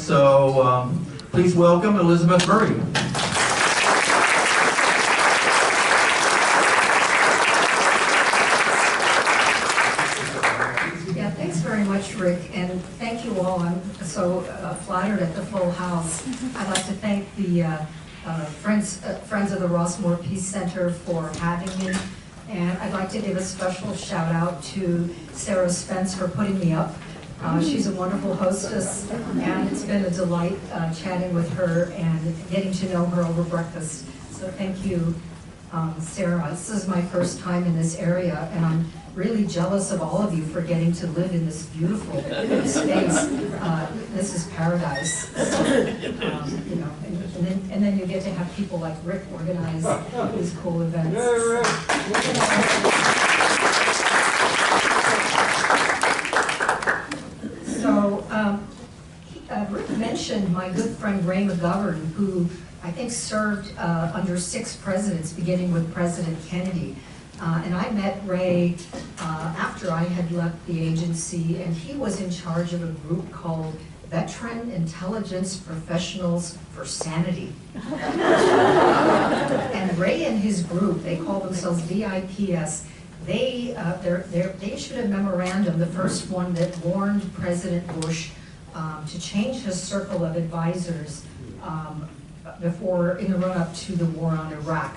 So please welcome Elizabeth Murray. Yeah, thanks very much, Rick, and thank you all. I'm so flattered at the full house. I'd like to thank the Friends of the Rossmoor Peace Center for having me, and I'd like to give a special shout out to Sarah Spence for putting me up. She's a wonderful hostess, and it's been a delight chatting with her and getting to know her over breakfast. So thank you, Sarah. This is my first time in this area, and I'm really jealous of all of you for getting to live in this beautiful space. This is paradise. So, you know, and then you get to have people like Rick organize these cool events. So Rick mentioned my good friend Ray McGovern, who I think served under 6 presidents, beginning with President Kennedy. And I met Ray after I had left the agency, and he was in charge of a group called Veteran Intelligence Professionals for Sanity. And Ray and his group, they call themselves VIPS, they issued a memorandum, the first one that warned President Bush to change his circle of advisors in the run-up to the war on Iraq.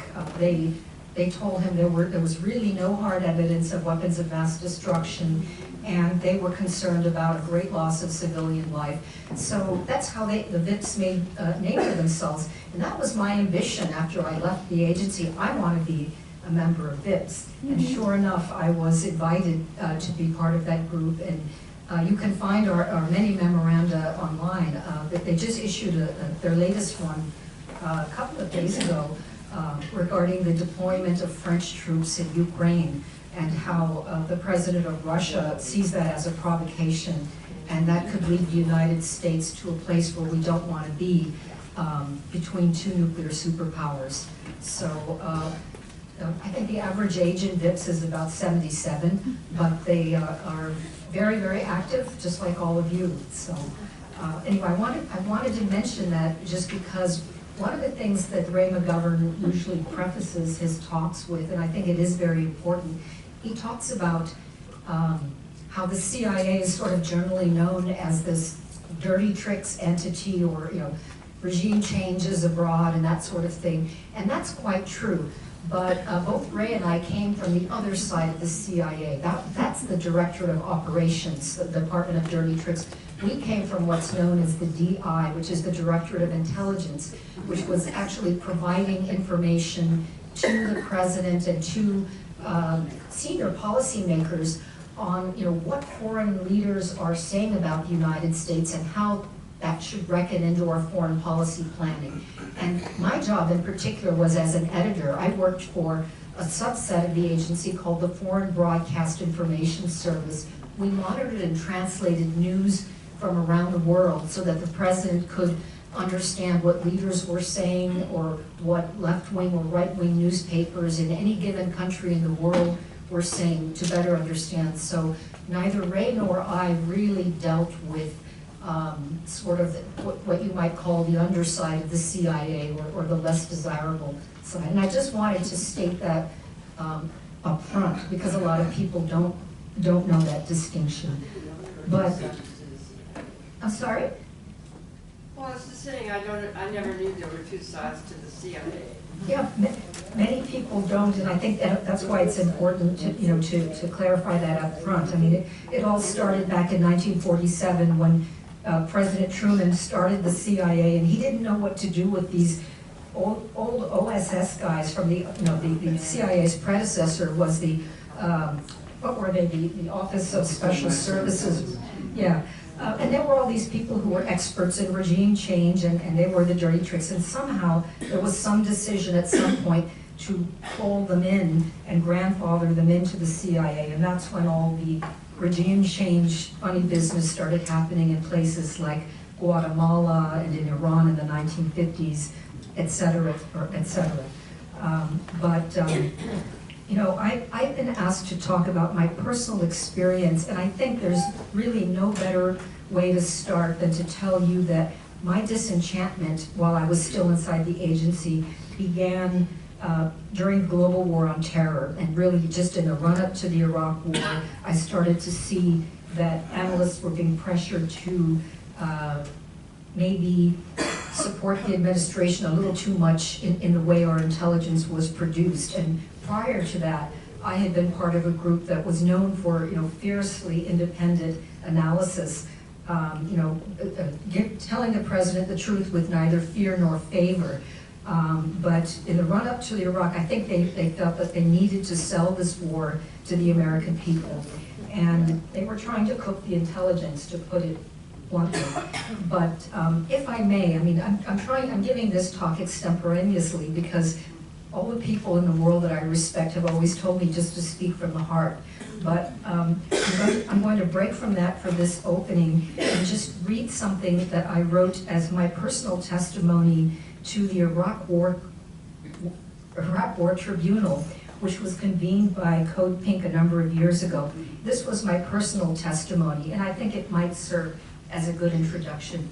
They told him there was really no hard evidence of weapons of mass destruction, and they were concerned about a great loss of civilian life. So that's how the VIPs made name for themselves. And that was my ambition after I left the agency. I want to be a member of VIPs. And sure enough, I was invited to be part of that group. And you can find our many memoranda online. They just issued their latest one a couple of days ago, regarding the deployment of French troops in Ukraine and how the president of Russia sees that as a provocation, and that could lead the United States to a place where we don't want to be between 2 nuclear superpowers. So I think the average age in VIPs is about 77, but they are very, very active, just like all of you. So anyway, I wanted to mention that just because one of the things that Ray McGovern usually prefaces his talks with, and I think it is very important, he talks about how the CIA is sort of generally known as this dirty tricks entity, or regime changes abroad and that sort of thing, and that's quite true. But both Ray and I came from the other side of the CIA. That's the Directorate of Operations, the Department of Dirty Tricks. We came from what's known as the DI, which is the Directorate of Intelligence, which was actually providing information to the president and to senior policymakers on what foreign leaders are saying about the United States and how that should reckon into our foreign policy planning. And my job in particular was as an editor. I worked for a subset of the agency called the Foreign Broadcast Information Service. We monitored and translated news from around the world so that the president could understand what leaders were saying or what left-wing or right-wing newspapers in any given country in the world were saying to better understand. So neither Ray nor I really dealt with sort of what you might call the underside of the CIA, or the less desirable side. And I just wanted to state that up front, because a lot of people don't know that distinction. But I'm sorry? Well, I was just saying, I never knew there were 2 sides to the CIA. Yeah, many people don't, and I think that's why it's important to to clarify that up front. I mean, it all started back in 1947 when President Truman started the CIA, and he didn't know what to do with these old OSS guys from the CIA's predecessor was the what were they, the Office of Special Services, yeah. And there were all these people who were experts in regime change, and they were the dirty tricks. And somehow there was some decision at some point to pull them in and grandfather them into the CIA. And that's when all the regime change funny business started happening in places like Guatemala and in Iran in the 1950s, et cetera, et cetera. You know, I've been asked to talk about my personal experience, and I think there's really no better way to start than to tell you that my disenchantment while I was still inside the agency began during the global war on terror, and really just in the run-up to the Iraq war, I started to see that analysts were being pressured to maybe support the administration a little too much in the way our intelligence was produced. And prior to that, I had been part of a group that was known for, fiercely independent analysis, telling the president the truth with neither fear nor favor. But in the run-up to Iraq, I think they felt that they needed to sell this war to the American people. And they were trying to cook the intelligence, to put it bluntly. But if I may, I'm giving this talk extemporaneously because all the people in the world that I respect have always told me just to speak from the heart. But I'm going to break from that for this opening and just read something that I wrote as my personal testimony to the Iraq War Tribunal, which was convened by Code Pink a number of years ago. This was my personal testimony, and I think it might serve as a good introduction.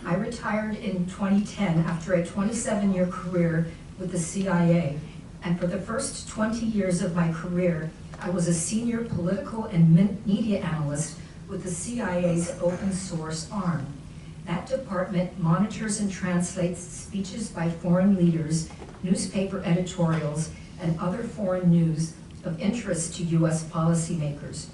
I retired in 2010 after a 27-year career with the CIA, and for the first 20 years of my career, I was a senior political and media analyst with the CIA's open source arm. That department monitors and translates speeches by foreign leaders, newspaper editorials, and other foreign news of interest to U.S. policymakers.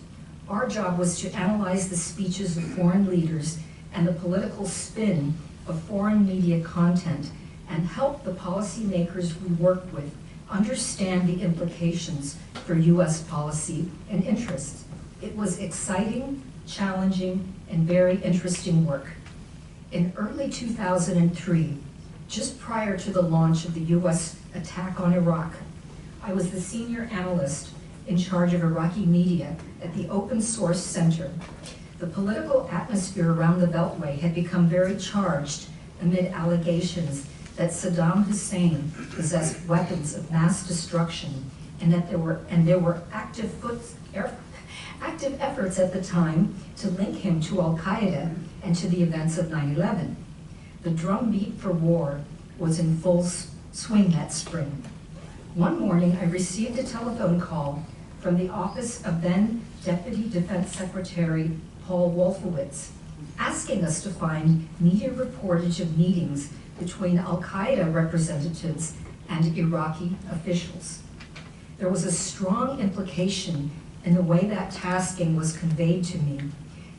Our job was to analyze the speeches of foreign leaders and the political spin of foreign media content and help the policymakers we worked with understand the implications for U.S. policy and interests. It was exciting, challenging, and very interesting work. In early 2003, just prior to the launch of the U.S. attack on Iraq, I was the senior analyst in charge of Iraqi media at the Open Source Center. The political atmosphere around the Beltway had become very charged amid allegations that Saddam Hussein possessed weapons of mass destruction and that there were active efforts at the time to link him to Al-Qaeda and to the events of 9/11. The drumbeat for war was in full swing that spring. One morning, I received a telephone call from the office of then Deputy Defense Secretary Paul Wolfowitz, asking us to find media reportage of meetings between Al-Qaeda representatives and Iraqi officials. There was a strong implication in the way that tasking was conveyed to me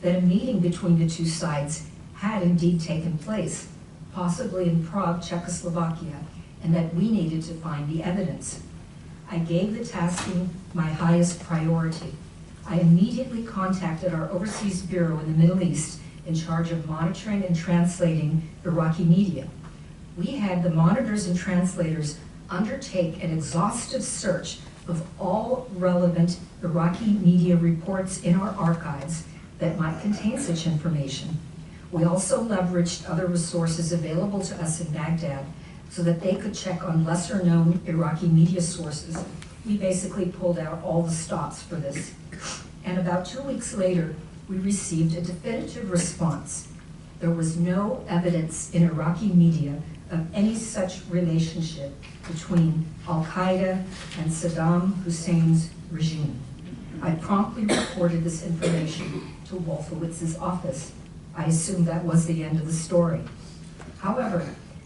that a meeting between the two sides had indeed taken place, possibly in Prague, Czechoslovakia, and that we needed to find the evidence. I gave the tasking my highest priority. I immediately contacted our overseas bureau in the Middle East in charge of monitoring and translating Iraqi media. We had the monitors and translators undertake an exhaustive search of all relevant Iraqi media reports in our archives that might contain such information. We also leveraged other resources available to us in Baghdad so that they could check on lesser-known Iraqi media sources. We basically pulled out all the stops for this. And about 2 weeks later, we received a definitive response. There was no evidence in Iraqi media of any such relationship between Al-Qaeda and Saddam Hussein's regime. I promptly reported this information to Wolfowitz's office. I assumed that was the end of the story. However,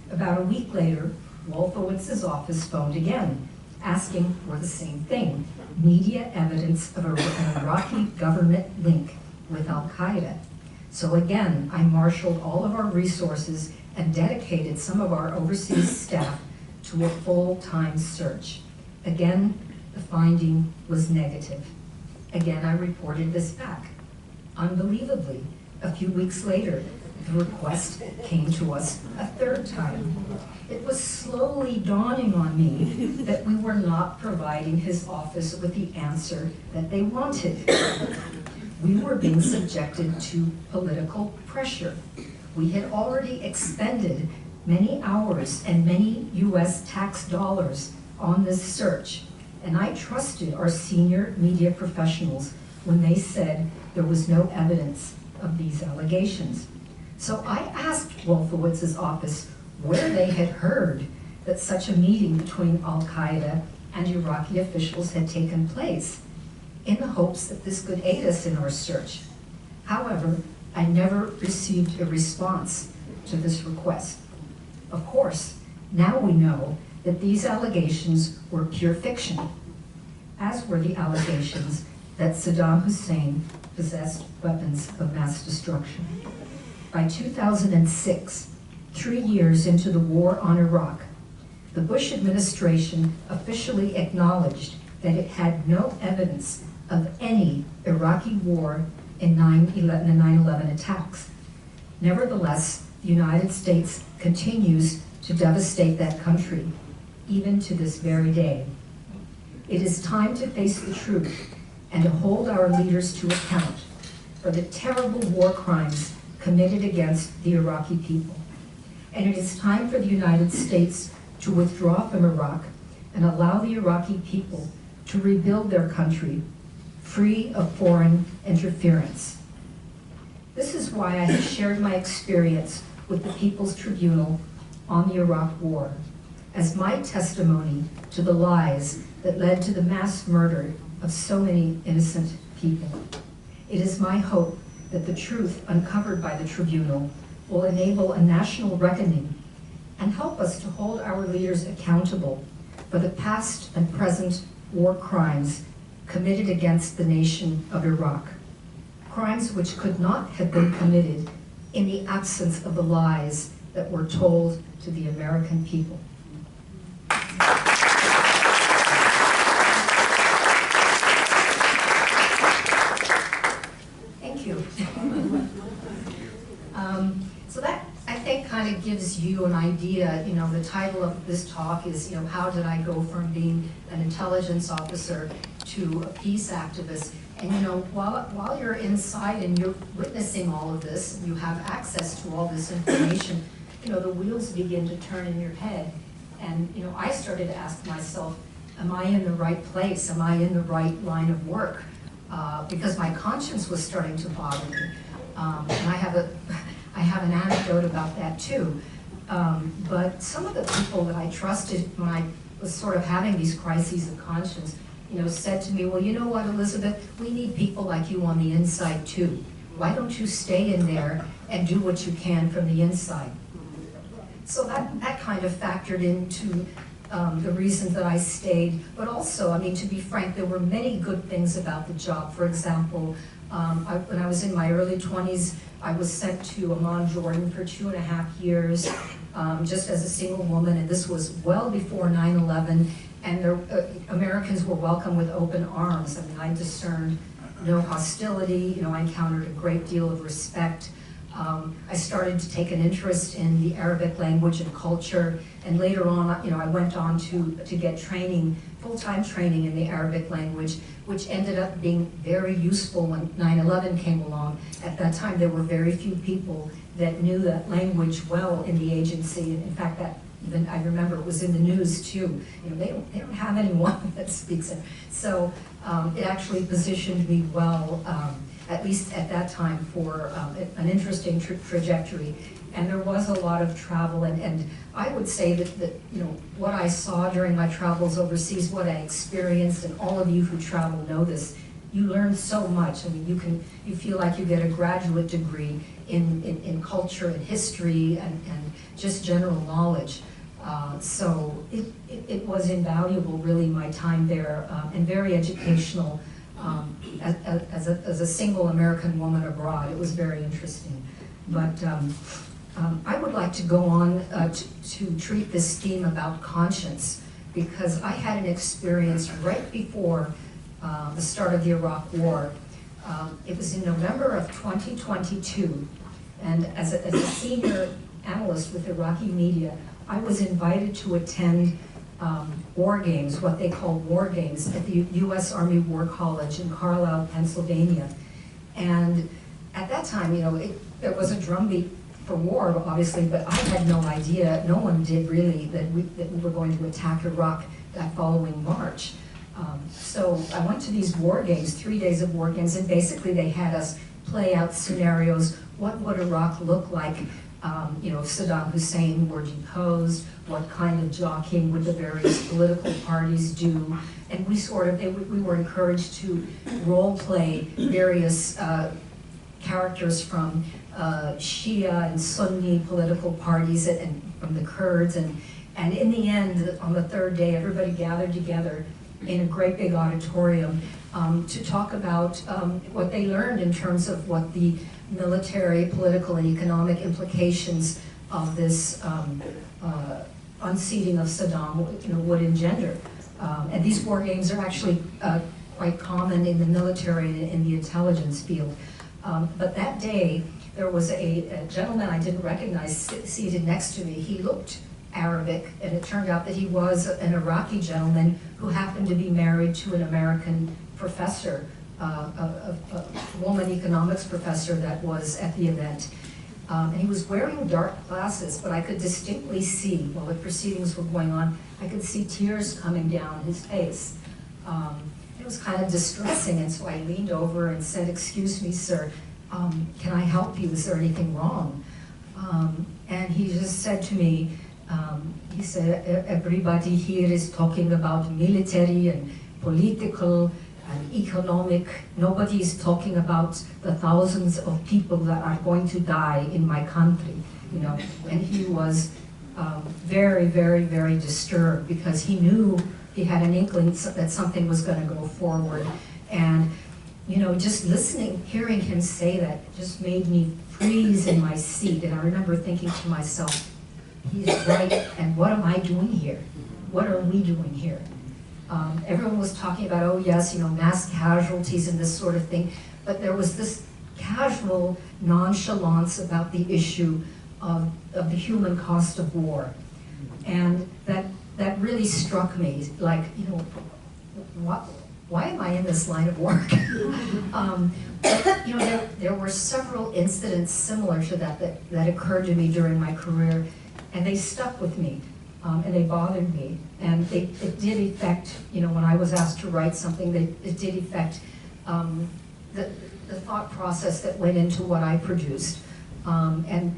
about a week later, Wolfowitz's office phoned again, asking for the same thing, media evidence of an Iraqi government link with Al-Qaeda. So again, I marshaled all of our resources and dedicated some of our overseas staff to a full-time search. Again, the finding was negative. Again, I reported this back. Unbelievably, a few weeks later, the request came to us a third time. It was slowly dawning on me that we were not providing his office with the answer that they wanted. We were being subjected to political pressure. We had already expended many hours and many U.S. tax dollars on this search, and I trusted our senior media professionals when they said there was no evidence of these allegations. So I asked Wolfowitz's office where they had heard that such a meeting between Al-Qaeda and Iraqi officials had taken place, in the hopes that this could aid us in our search. However, I never received a response to this request. Of course, now we know that these allegations were pure fiction, as were the allegations that Saddam Hussein possessed weapons of mass destruction. By 2006, 3 years into the war on Iraq, the Bush administration officially acknowledged that it had no evidence of any Iraqi war in the 9/11 attacks. Nevertheless, the United States continues to devastate that country, even to this very day. It is time to face the truth and to hold our leaders to account for the terrible war crimes committed against the Iraqi people. And it is time for the United States to withdraw from Iraq and allow the Iraqi people to rebuild their country free of foreign interference. This is why I have shared my experience with the People's Tribunal on the Iraq War as my testimony to the lies that led to the mass murder of so many innocent people. It is my hope that the truth uncovered by the Tribunal will enable a national reckoning and help us to hold our leaders accountable for the past and present war crimes committed against the nation of Iraq. Crimes which could not have been committed in the absence of the lies that were told to the American people. Thank you. So that, I think, kind of gives you an idea. You know, the title of this talk is, you know, how did I go from being an intelligence officer to a peace activist? And you know, while you're inside and you're witnessing all of this, and you have access to all this information, you know, the wheels begin to turn in your head. And you know, I started to ask myself, am I in the right place? Am I in the right line of work? Because my conscience was starting to bother me. And I have an anecdote about that too. But some of the people that I trusted when I was sort of having these crises of conscience, you know, said to me, well, you know what, Elizabeth, we need people like you on the inside too. Why don't you stay in there and do what you can from the inside? So that kind of factored into the reason that I stayed. But also, I mean, to be frank, there were many good things about the job. For example, when I was in my early 20s, I was sent to Amman, Jordan for 2.5 years, just as a single woman, and this was well before 9/11. And Americans were welcomed with open arms. I mean, I discerned no hostility. You know, I encountered a great deal of respect. I started to take an interest in the Arabic language and culture, and later on, you know, I went on to get training, full-time training in the Arabic language, which ended up being very useful when 9/11 came along. At that time, there were very few people that knew that language well in the agency. In fact, even I remember it was in the news too. You know, they don't have anyone that speaks it. So it actually positioned me well, at least at that time, for an interesting trajectory. And there was a lot of travel, and I would say that you know, what I saw during my travels overseas, what I experienced, and all of you who travel know this, you learn so much. I mean, you feel like you get a graduate degree in culture and history and just general knowledge. So it was invaluable, really, my time there, and very educational. As a single American woman abroad, it was very interesting. But I would like to go on to treat this theme about conscience, because I had an experience right before the start of the Iraq War. It was in November of 2022, and as a senior analyst with Iraqi media, I was invited to attend war games, what they call war games, at the U.S. Army War College in Carlisle, Pennsylvania. And at that time, you know, there was a drumbeat for war, obviously, but I had no idea, no one did really, that we were going to attack Iraq that following March. So I went to these war games, 3 days of war games, and basically they had us play out scenarios. What would Iraq look like, you know, if Saddam Hussein were deposed? What kind of jockeying would the various political parties do? And we we were encouraged to role play various characters from Shia and Sunni political parties and from the Kurds. And in the end, on the third day, everybody gathered together in a great big auditorium to talk about what they learned in terms of what the military, political, and economic implications of this unseating of Saddam, you know, would engender. And these war games are actually quite common in the military and in the intelligence field. But that day, there was a gentleman I didn't recognize seated next to me. He looked Arabic, and it turned out that he was an Iraqi gentleman who happened to be married to an American professor, a woman economics professor that was at the event. And he was wearing dark glasses, but I could distinctly see, while the proceedings were going on, I could see tears coming down his face. It was kind of distressing, and so I leaned over and said, "Excuse me, sir, can I help you? Is there anything wrong?" And he just said to me, he said, "Everybody here is talking about military and political and economic. Nobody is talking about the thousands of people that are going to die in my country," you know. And he was very, very, very disturbed because he knew he had an inkling that something was going to go forward. And, you know, just listening, hearing him say that just made me freeze in my seat. And I remember thinking to myself, he's right, and what am I doing here? What are we doing here? Everyone was talking about, oh yes, you know, mass casualties and this sort of thing, but there was this casual nonchalance about the issue of the human cost of war. And that really struck me, like, you know, why am I in this line of work? But, you know, there were several incidents similar to that occurred to me during my career, and they stuck with me. And they bothered me, and it did affect, you know, when I was asked to write something, it did affect the thought process that went into what I produced. And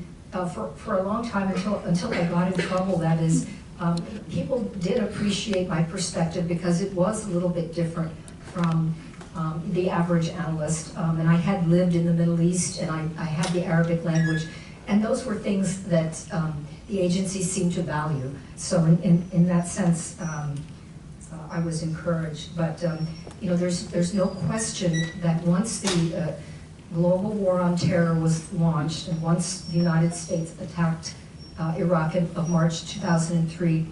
for a long time, until I got in trouble, that is, people did appreciate my perspective because it was a little bit different from the average analyst. And I had lived in the Middle East, and I had the Arabic language, and those were things that the agency seemed to value. So in that sense, I was encouraged. But you know, there's no question that once the global war on terror was launched, and once the United States attacked Iraq of March 2003,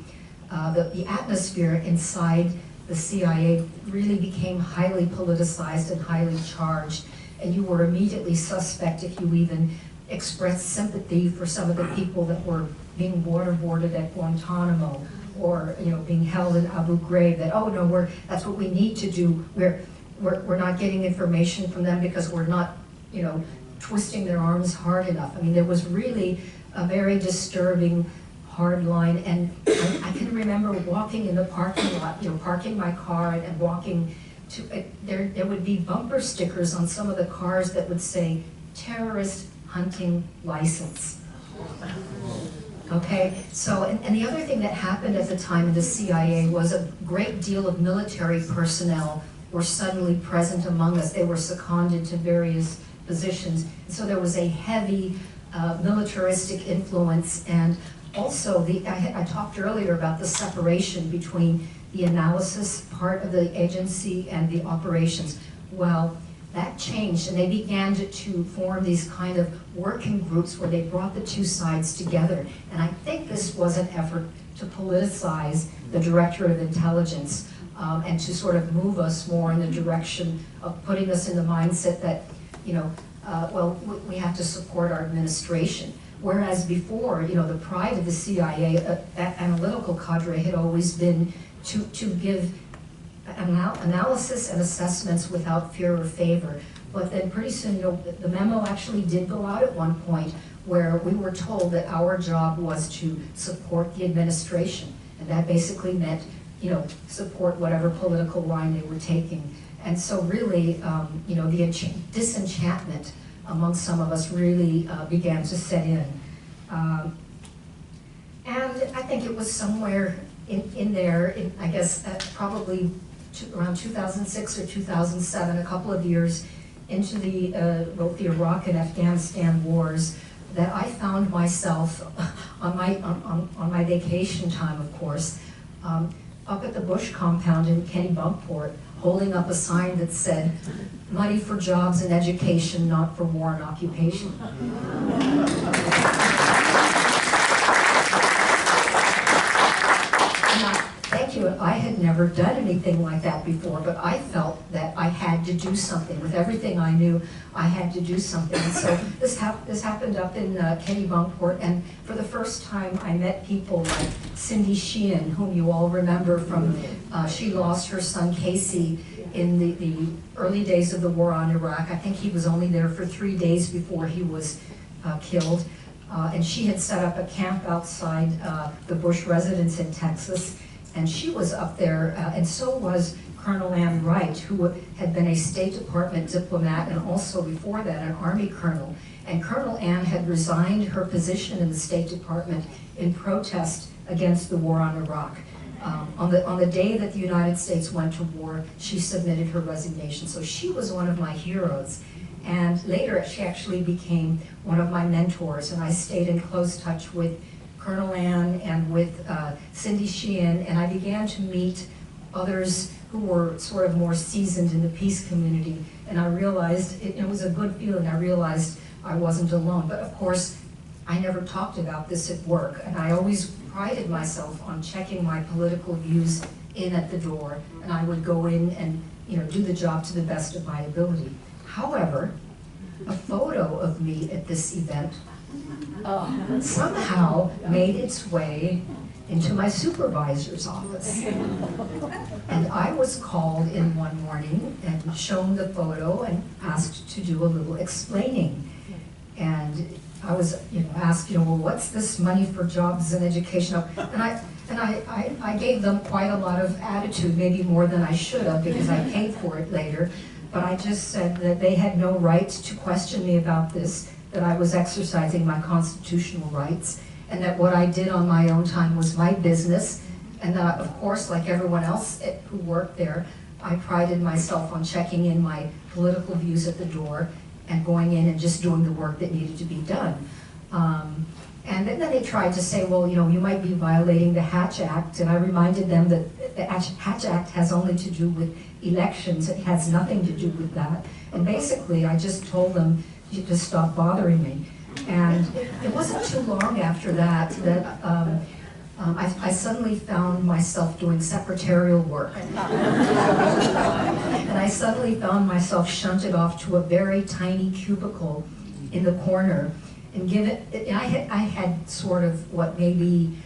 the atmosphere inside the CIA really became highly politicized and highly charged, and you were immediately suspect if you even expressed sympathy for some of the people that were being waterboarded at Guantanamo, or, you know, being held in Abu Ghraib. That, oh no, that's what we need to do. We're not getting information from them because we're not, you know, twisting their arms hard enough. I mean, there was really a very disturbing hard line, and I can remember walking in the parking lot, you know, parking my car and walking to there would be bumper stickers on some of the cars that would say terrorist hunting license. Okay, so, and the other thing that happened at the time in the CIA was a great deal of military personnel were suddenly present among us. They were seconded to various positions. So there was a heavy militaristic influence, and also I talked earlier about the separation between the analysis part of the agency and the operations. Well, that changed, and they began to form these kind of working groups where they brought the two sides together. And I think this was an effort to politicize the Directorate of Intelligence and to sort of move us more in the direction of putting us in the mindset that, you know, well, we have to support our administration. Whereas before, you know, the pride of the CIA, that analytical cadre had always been to give analysis and assessments without fear or favor. But then pretty soon, you know, the memo actually did go out at one point where we were told that our job was to support the administration. And that basically meant support whatever political line they were taking. And so really, the disenchantment among some of us really began to set in. And I think it was somewhere in there, I guess probably around 2006 or 2007, a couple of years into both the Iraq and Afghanistan wars, that I found myself on my vacation time, of course, up at the Bush compound in Kennebunkport, holding up a sign that said, "Money for jobs and education, not for war and occupation." Thank you. I had never done anything like that before, but I felt that I had to do something. With everything I knew, I had to do something. And so this happened up in Kennebunkport, and for the first time I met people like Cindy Sheehan, whom you all remember from, she lost her son Casey in the early days of the war on Iraq. I think he was only there for 3 days before he was killed. And she had set up a camp outside the Bush residence in Texas. And she was up there, and so was Colonel Ann Wright, who had been a State Department diplomat and also before that an Army colonel. And Colonel Ann had resigned her position in the State Department in protest against the war on Iraq. On the day that the United States went to war, she submitted her resignation. So she was one of my heroes. And later she actually became one of my mentors, and I stayed in close touch with Colonel Ann and with Cindy Sheehan, and I began to meet others who were sort of more seasoned in the peace community, and I realized it was a good feeling. I realized I wasn't alone, but of course I never talked about this at work, and I always prided myself on checking my political views in at the door, and I would go in and do the job to the best of my ability. However, a photo of me at this event somehow made its way into my supervisor's office. And I was called in one morning and shown the photo and asked to do a little explaining. And I was asked, well, what's this money for jobs and education? And I gave them quite a lot of attitude, maybe more than I should have, because I paid for it later. But I just said that they had no right to question me about this, that I was exercising my constitutional rights, and that what I did on my own time was my business, and that, of course, like everyone else who worked there, I prided myself on checking in my political views at the door and going in and just doing the work that needed to be done. And then they tried to say, well, you might be violating the Hatch Act, and I reminded them that the Hatch Act has only to do with elections. It has nothing to do with that. And basically, I just told them to stop bothering me. And it wasn't too long after that that I suddenly found myself doing secretarial work. And I suddenly found myself shunted off to a very tiny cubicle in the corner. And I had sort of maybe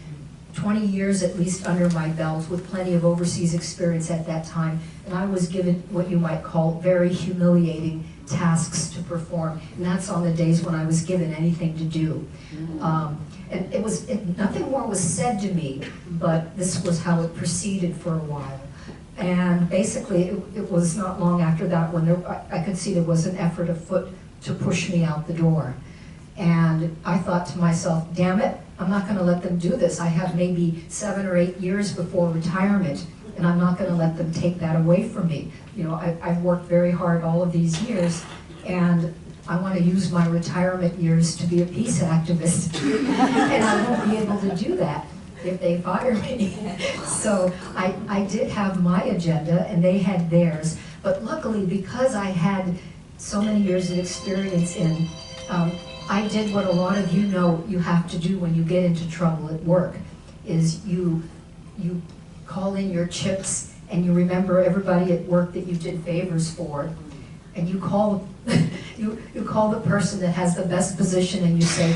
20 years at least under my belt with plenty of overseas experience at that time. And I was given what you might call very humiliating tasks to perform. And that's on the days when I was given anything to do. And nothing more was said to me, but this was how it proceeded for a while. And basically, it was not long after that when I could see there was an effort afoot to push me out the door. And I thought to myself, damn it, I'm not going to let them do this. I have maybe 7 or 8 years before retirement, and I'm not going to let them take that away from me. I've worked very hard all of these years, and I want to use my retirement years to be a peace activist. And I won't be able to do that if they fire me. So I did have my agenda, and they had theirs. But luckily, because I had so many years of experience in, I did what a lot of you know you have to do when you get into trouble at work, is you call in your chips and you remember everybody at work that you did favors for, and you call you call the person that has the best position and you say,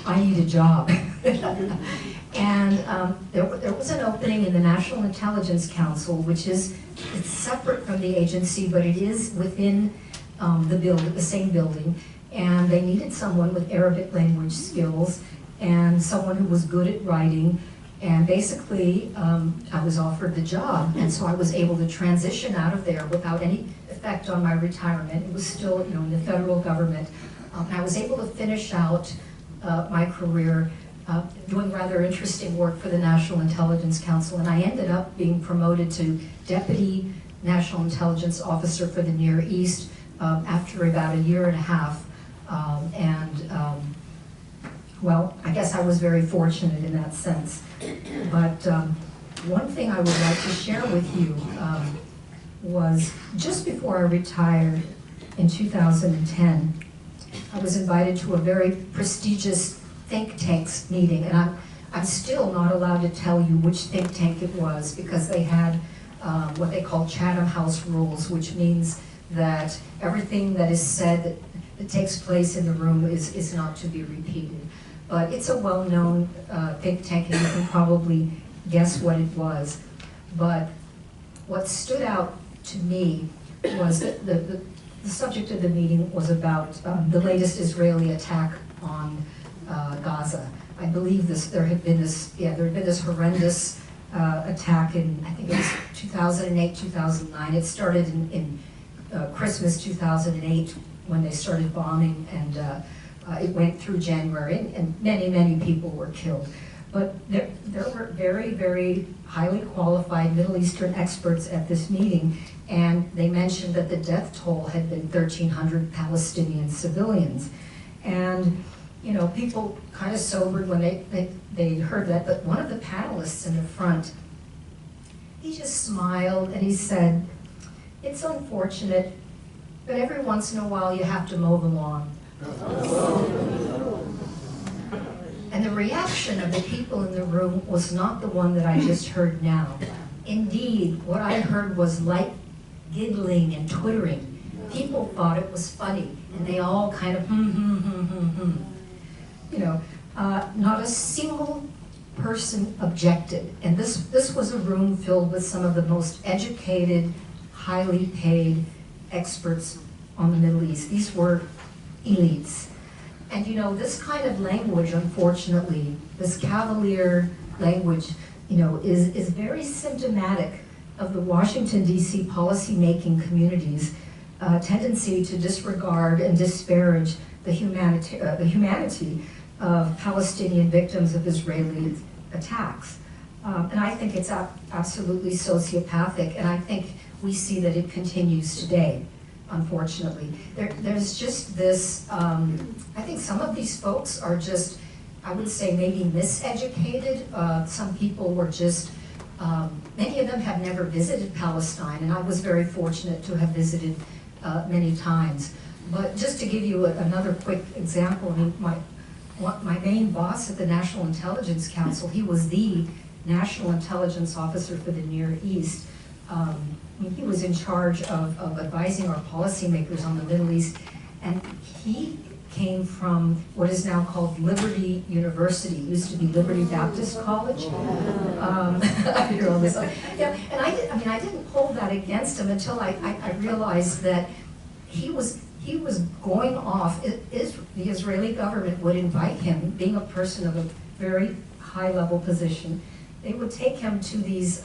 I need a job. And there was an opening in the National Intelligence Council, which it's separate from the agency, but it is within the same building. And they needed someone with Arabic language skills and someone who was good at writing And basically, I was offered the job, and so I was able to transition out of there without any effect on my retirement. It was still, in the federal government. And I was able to finish out my career doing rather interesting work for the National Intelligence Council, and I ended up being promoted to Deputy National Intelligence Officer for the Near East after about a year and a half. Well, I guess I was very fortunate in that sense. But one thing I would like to share with you was just before I retired in 2010, I was invited to a very prestigious think tanks meeting, and I'm still not allowed to tell you which think tank it was because they had what they call Chatham House rules, which means that everything that is said that takes place in the room is not to be repeated. But it's a well-known think tank, and you can probably guess what it was. But what stood out to me was that the subject of the meeting was about the latest Israeli attack on Gaza. I believe there had been this horrendous attack in, I think it was 2008, 2009. It started in Christmas 2008 when they started bombing, and it went through January, and many, many people were killed. But there were very, very highly qualified Middle Eastern experts at this meeting, and they mentioned that the death toll had been 1,300 Palestinian civilians. And people kind of sobered when they heard that, but one of the panelists in the front, he just smiled and he said, "It's unfortunate, but every once in a while you have to mow the lawn." And the reaction of the people in the room was not the one that I just heard now. Indeed, what I heard was light giggling and twittering. People thought it was funny, and they all kind of not a single person objected. And this was a room filled with some of the most educated, highly paid experts on the Middle East. These were elites. And this kind of language, unfortunately, this cavalier language, is very symptomatic of the Washington, D.C. policymaking community's tendency to disregard and disparage the humanity of Palestinian victims of Israeli attacks. And I think it's absolutely sociopathic, and I think we see that it continues today, unfortunately. There's just this, I think some of these folks are just, I would say, maybe miseducated. Some people were just, many of them have never visited Palestine, and I was very fortunate to have visited many times. But just to give you another quick example, I mean, my main boss at the National Intelligence Council, he was the National Intelligence Officer for the Near East. He was in charge of advising our policymakers on the Middle East, and he came from what is now called Liberty University. It used to be Liberty Baptist College. I hear all this. Yeah, and I didn't hold that against him until I realized that he was going off. The Israeli government would invite him, being a person of a very high-level position. They would take him to these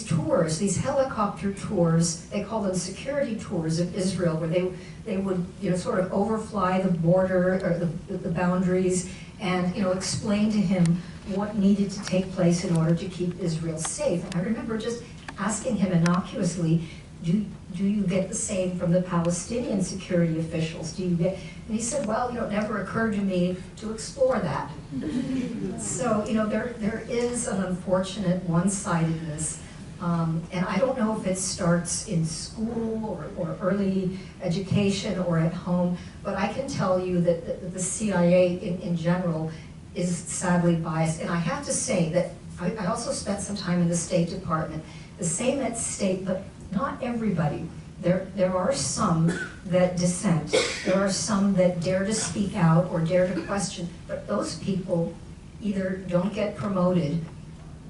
tours, these helicopter tours. They call them security tours of Israel, where they would sort of overfly the border or the boundaries, and explain to him what needed to take place in order to keep Israel safe. And I remember just asking him innocuously, do you get the same from the Palestinian security officials? And he said, well, it never occurred to me to explore that. So, there is an unfortunate one-sidedness, and I don't know if it starts in school or early education or at home, but I can tell you that the CIA in general is sadly biased. And I have to say that I also spent some time in the State Department, the same at State, but not everybody. There are some that dissent. There are some that dare to speak out or dare to question, but those people either don't get promoted,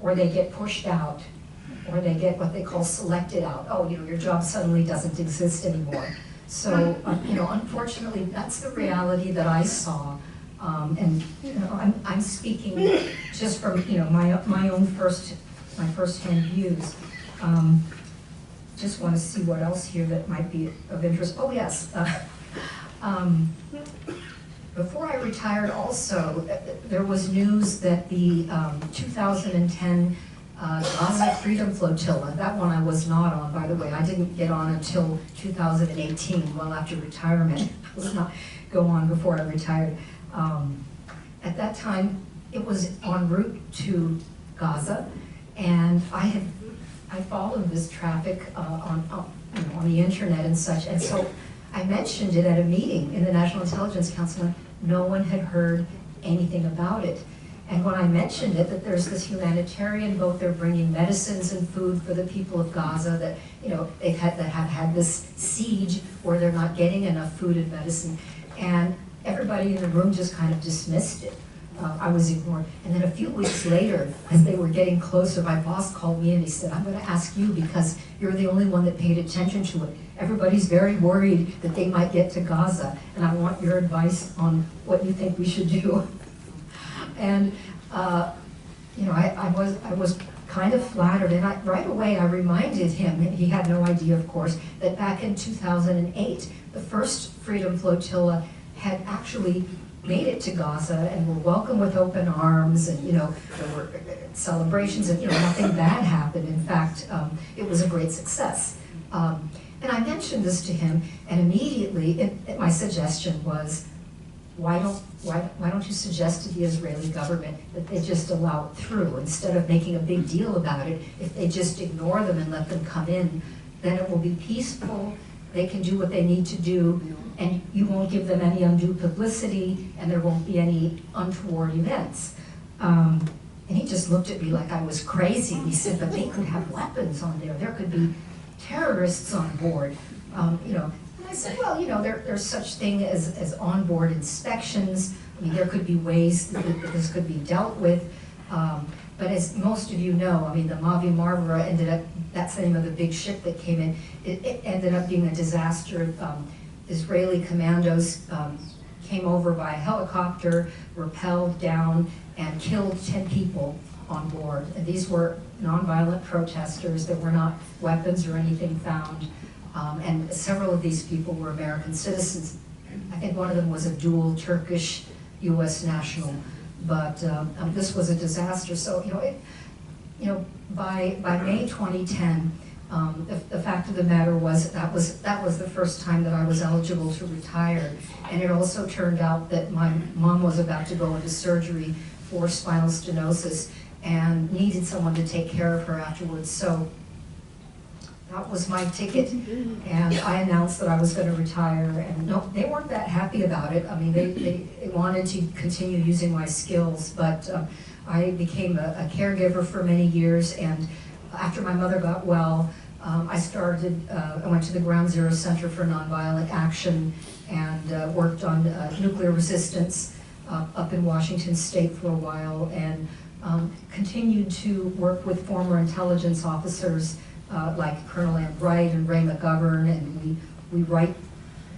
or they get pushed out, or they get what they call selected out. Oh, your job suddenly doesn't exist anymore. So, unfortunately, that's the reality that I saw. And you know, I'm speaking just from my first-hand views. Just want to see what else here that might be of interest. Oh yes, before I retired, also there was news that the 2010 Gaza Freedom Flotilla. That one I was not on, by the way. I didn't get on until 2018, well after retirement. I did not go on before I retired. At that time, it was en route to Gaza, and I followed this traffic on the internet and such, and so I mentioned it at a meeting in the National Intelligence Council, and no one had heard anything about it. And when I mentioned it, that there's this humanitarian boat, they're bringing medicines and food for the people of Gaza that, that have had this siege where they're not getting enough food and medicine. And everybody in the room just kind of dismissed it. I was ignored. And then a few weeks later, as they were getting closer, my boss called me and he said, I'm going to ask you because you're the only one that paid attention to it. Everybody's very worried that they might get to Gaza, and I want your advice on what you think we should do. And I was kind of flattered, and right away I reminded him, and he had no idea, of course, that back in 2008, the first Freedom Flotilla had actually made it to Gaza and were welcomed with open arms, and there were celebrations, and nothing bad happened. In fact, it was a great success. And I mentioned this to him, and immediately my suggestion was, why don't you suggest to the Israeli government that they just allow it through instead of making a big deal about it? If they just ignore them and let them come in, then it will be peaceful, they can do what they need to do, and you won't give them any undue publicity, and there won't be any untoward events. And he just looked at me like I was crazy. He said, but they could have weapons on there. There could be terrorists on board. And I said, well, there's such thing as onboard inspections. I mean, there could be ways that this could be dealt with. But as most of you know, I mean, the Mavi Marmara ended up, that's the name of the big ship that came in, it ended up being a disaster. Israeli commandos came over by a helicopter, rappelled down, and killed 10 people on board. And these were nonviolent protesters. There were not weapons or anything found. And several of these people were American citizens. I think one of them was a dual Turkish-U.S. national. But this was a disaster. So by May 2010, the fact of the matter was that was the first time that I was eligible to retire. And it also turned out that my mom was about to go into surgery for spinal stenosis and needed someone to take care of her afterwards. So that was my ticket, and I announced that I was going to retire, and no, they weren't that happy about it. I mean, they wanted to continue using my skills, but I became a caregiver for many years, and after my mother got well, I went to the Ground Zero Center for Nonviolent Action and worked on nuclear resistance up in Washington State for a while, and continued to work with former intelligence officers like Colonel Ann Wright and Ray McGovern, and we write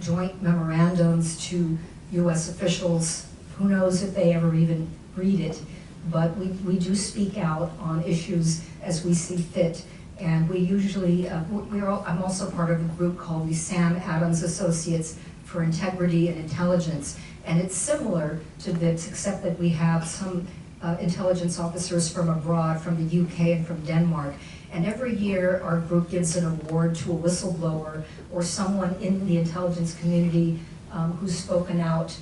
joint memorandums to U.S. officials. Who knows if they ever even read it, but we do speak out on issues as we see fit. And we usually, I'm also part of a group called the Sam Adams Associates for Integrity and Intelligence, and it's similar to this, except that we have some intelligence officers from abroad, from the UK and from Denmark. And every year, our group gives an award to a whistleblower or someone in the intelligence community who's spoken out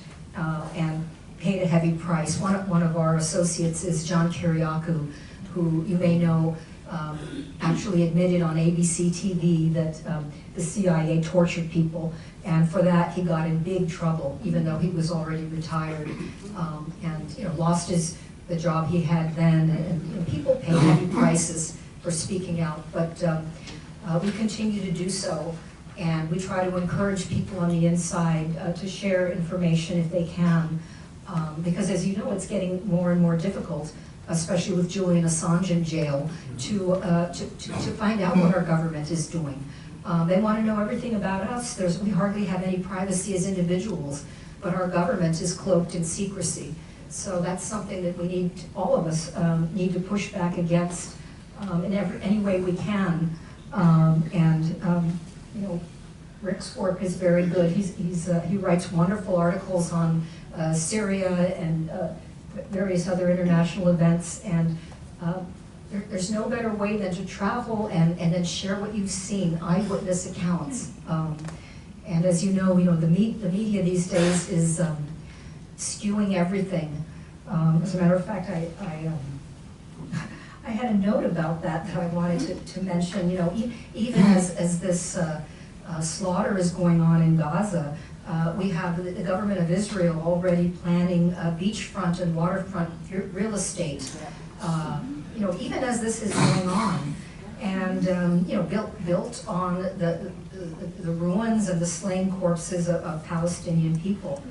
and paid a heavy price. One of our associates is John Kiriakou, who you may know actually admitted on ABC TV that the CIA tortured people. And for that, he got in big trouble, even though he was already retired, and lost the job he had then. And people pay heavy prices for speaking out, but we continue to do so, and we try to encourage people on the inside to share information if they can, because as you know, it's getting more and more difficult, especially with Julian Assange in jail, to find out what our government is doing. They want to know everything about us. We hardly have any privacy as individuals. but our government is cloaked in secrecy. So that's something that we need, all of us need to push back against in any way we can. You know, Rick's work is very good. He writes wonderful articles on Syria and various other international events, and there's no better way than to travel and then share what you've seen, eyewitness accounts. And as you know, the media these days is skewing everything. As a matter of fact, I had a note about that I wanted to mention. Even as this slaughter is going on in Gaza, we have the government of Israel already planning beachfront and waterfront real estate. Even as this is going on, and built on the ruins and the slain corpses of Palestinian people.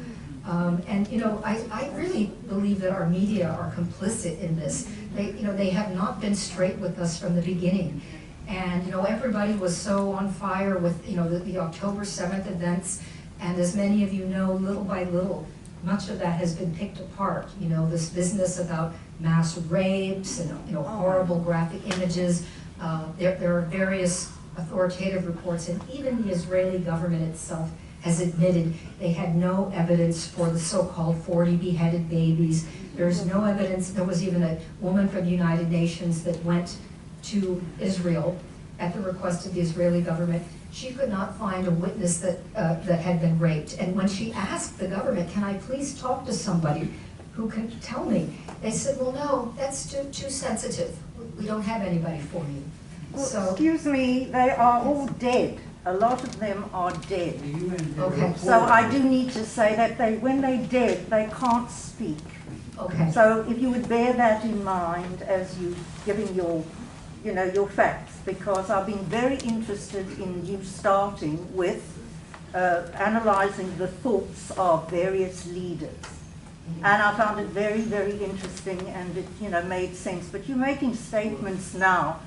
I really believe that our media are complicit in this. They have not been straight with us from the beginning. And, everybody was so on fire with, the October 7th events. And as many of you know, little by little, much of that has been picked apart. This business about mass rapes and, horrible graphic images. There are various authoritative reports, and even the Israeli government itself has admitted they had no evidence for the so-called 40 beheaded babies. There's no evidence. There was even a woman from the United Nations that went to Israel at the request of the Israeli government. She could not find a witness that had been raped. And when she asked the government, can I please talk to somebody who can tell me? They said, well, no, that's too sensitive. We don't have anybody for you. Well, So, excuse me, they are all dead. A lot of them are dead. okay, So I do need to say that when they're dead, they can't speak. okay. So if you would bear that in mind as you giving your facts, because I've been very interested in you starting with analyzing the thoughts of various leaders. And I found it very, very interesting, and it, made sense. But you're making statements now,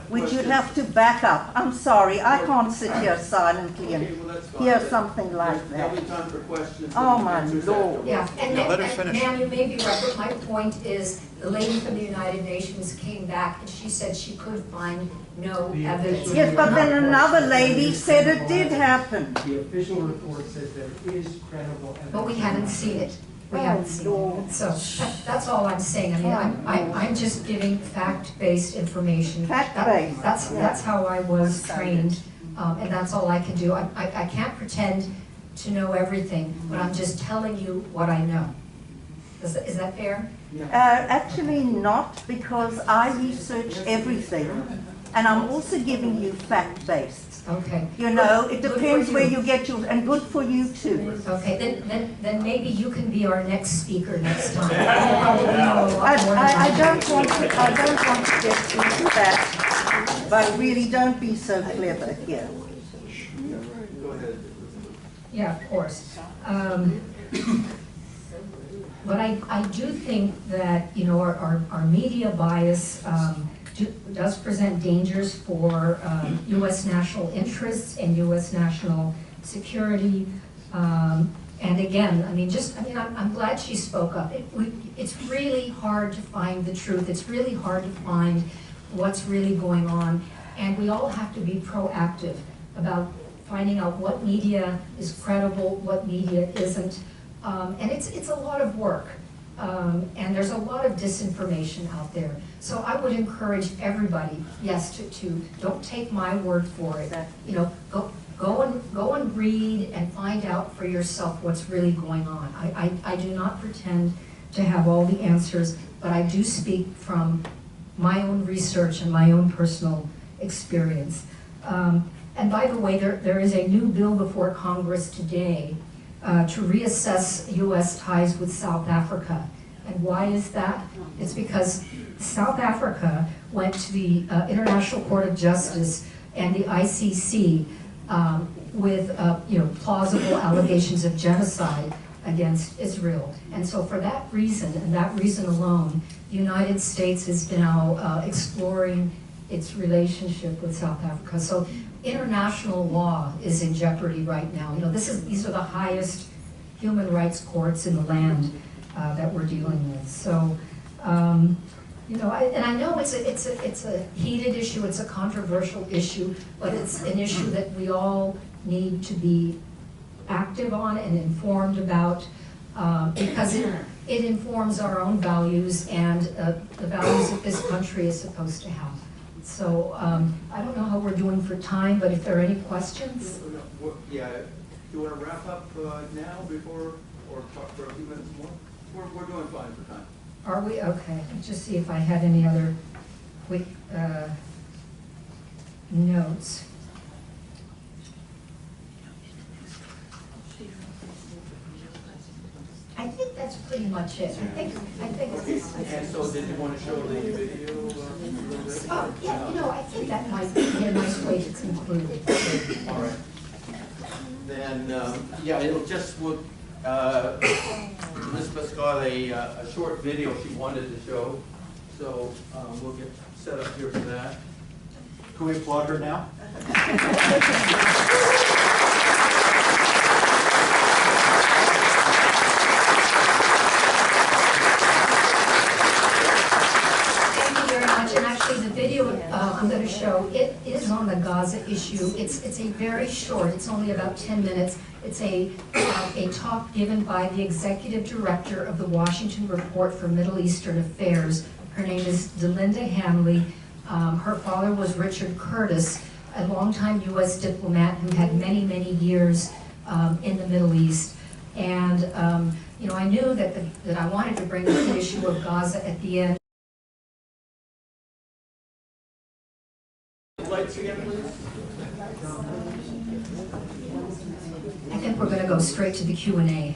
which you'd have to back up. I'm sorry, I can't sit here silently and hear something like There'll that. be time for questions. Oh, and my answers Lord. afterwards. Yeah, and Now let her finish. ma'am, you may be right, but my point is, the lady from the United Nations came back and she said she could find no evidence. Yes, but then another lady said it did happen. The official report says there is credible evidence. But we haven't seen it. We Oh, haven't seen Lord. it. So that's all I'm saying. I mean, I'm just giving fact-based information. Fact-based, That's how I was trained, and that's all I can do. I can't pretend to know everything, but I'm just telling you what I know. Is that fair? Actually not, because I research everything, and I'm also giving you fact-based. Okay. It Good for depends where you. you get your, and good for you too. Okay, then maybe you can be our next speaker next time. You probably know a lot more than I do. don't want to get into that, but really don't be so clever here. Go ahead. Yeah, of course. But I do think that, our media bias does present dangers for U.S. national interests and U.S. national security. And again, I'm glad she spoke up. It's really hard to find the truth. It's really hard to find what's really going on. And we all have to be proactive about finding out what media is credible, what media isn't. And it's a lot of work. And there's a lot of disinformation out there. So I would encourage everybody, yes, to don't take my word for it. Go and read and find out for yourself what's really going on. I do not pretend to have all the answers, but I do speak from my own research and my own personal experience. And by the way, there is a new bill before Congress today to reassess U.S. ties with South Africa. And why is that? It's because South Africa went to the International Court of Justice and the ICC with plausible allegations of genocide against Israel. And so for that reason, and that reason alone, the United States is now exploring its relationship with South Africa. So international law is in jeopardy right now. These are the highest human rights courts in the land that we're dealing with. So, you know, and I know it's a heated issue, it's a controversial issue, but it's an issue that we all need to be active on and informed about, because it informs our own values and the values that this country is supposed to have. So I don't know how we're doing for time, but if there are any questions? Yeah, do you want to wrap up now before, or talk for a few minutes more? We're doing fine for time. Are we? Okay, let's just see if I had any other quick notes. I think that's pretty much it. I think. And so did you want to show the video? Oh, yeah, you know, I think that might be a nice way to conclude it. All right. Then, yeah, it'll just look, Elizabeth's got a short video she wanted to show, so we'll get set up here for that. Can we applaud her now? And actually, the video I'm going to show, it is on the Gaza issue. It's a very short, it's only about 10 minutes. It's a talk given by the executive director of the Washington Report for Middle Eastern Affairs. Her name is Delinda Hanley. Her father was Richard Curtis, a longtime U.S. diplomat who had many, many years in the Middle East. And you know, I knew that I wanted to bring up the issue of Gaza at the end. Lights again, please. I think we're going to go straight to the Q&A.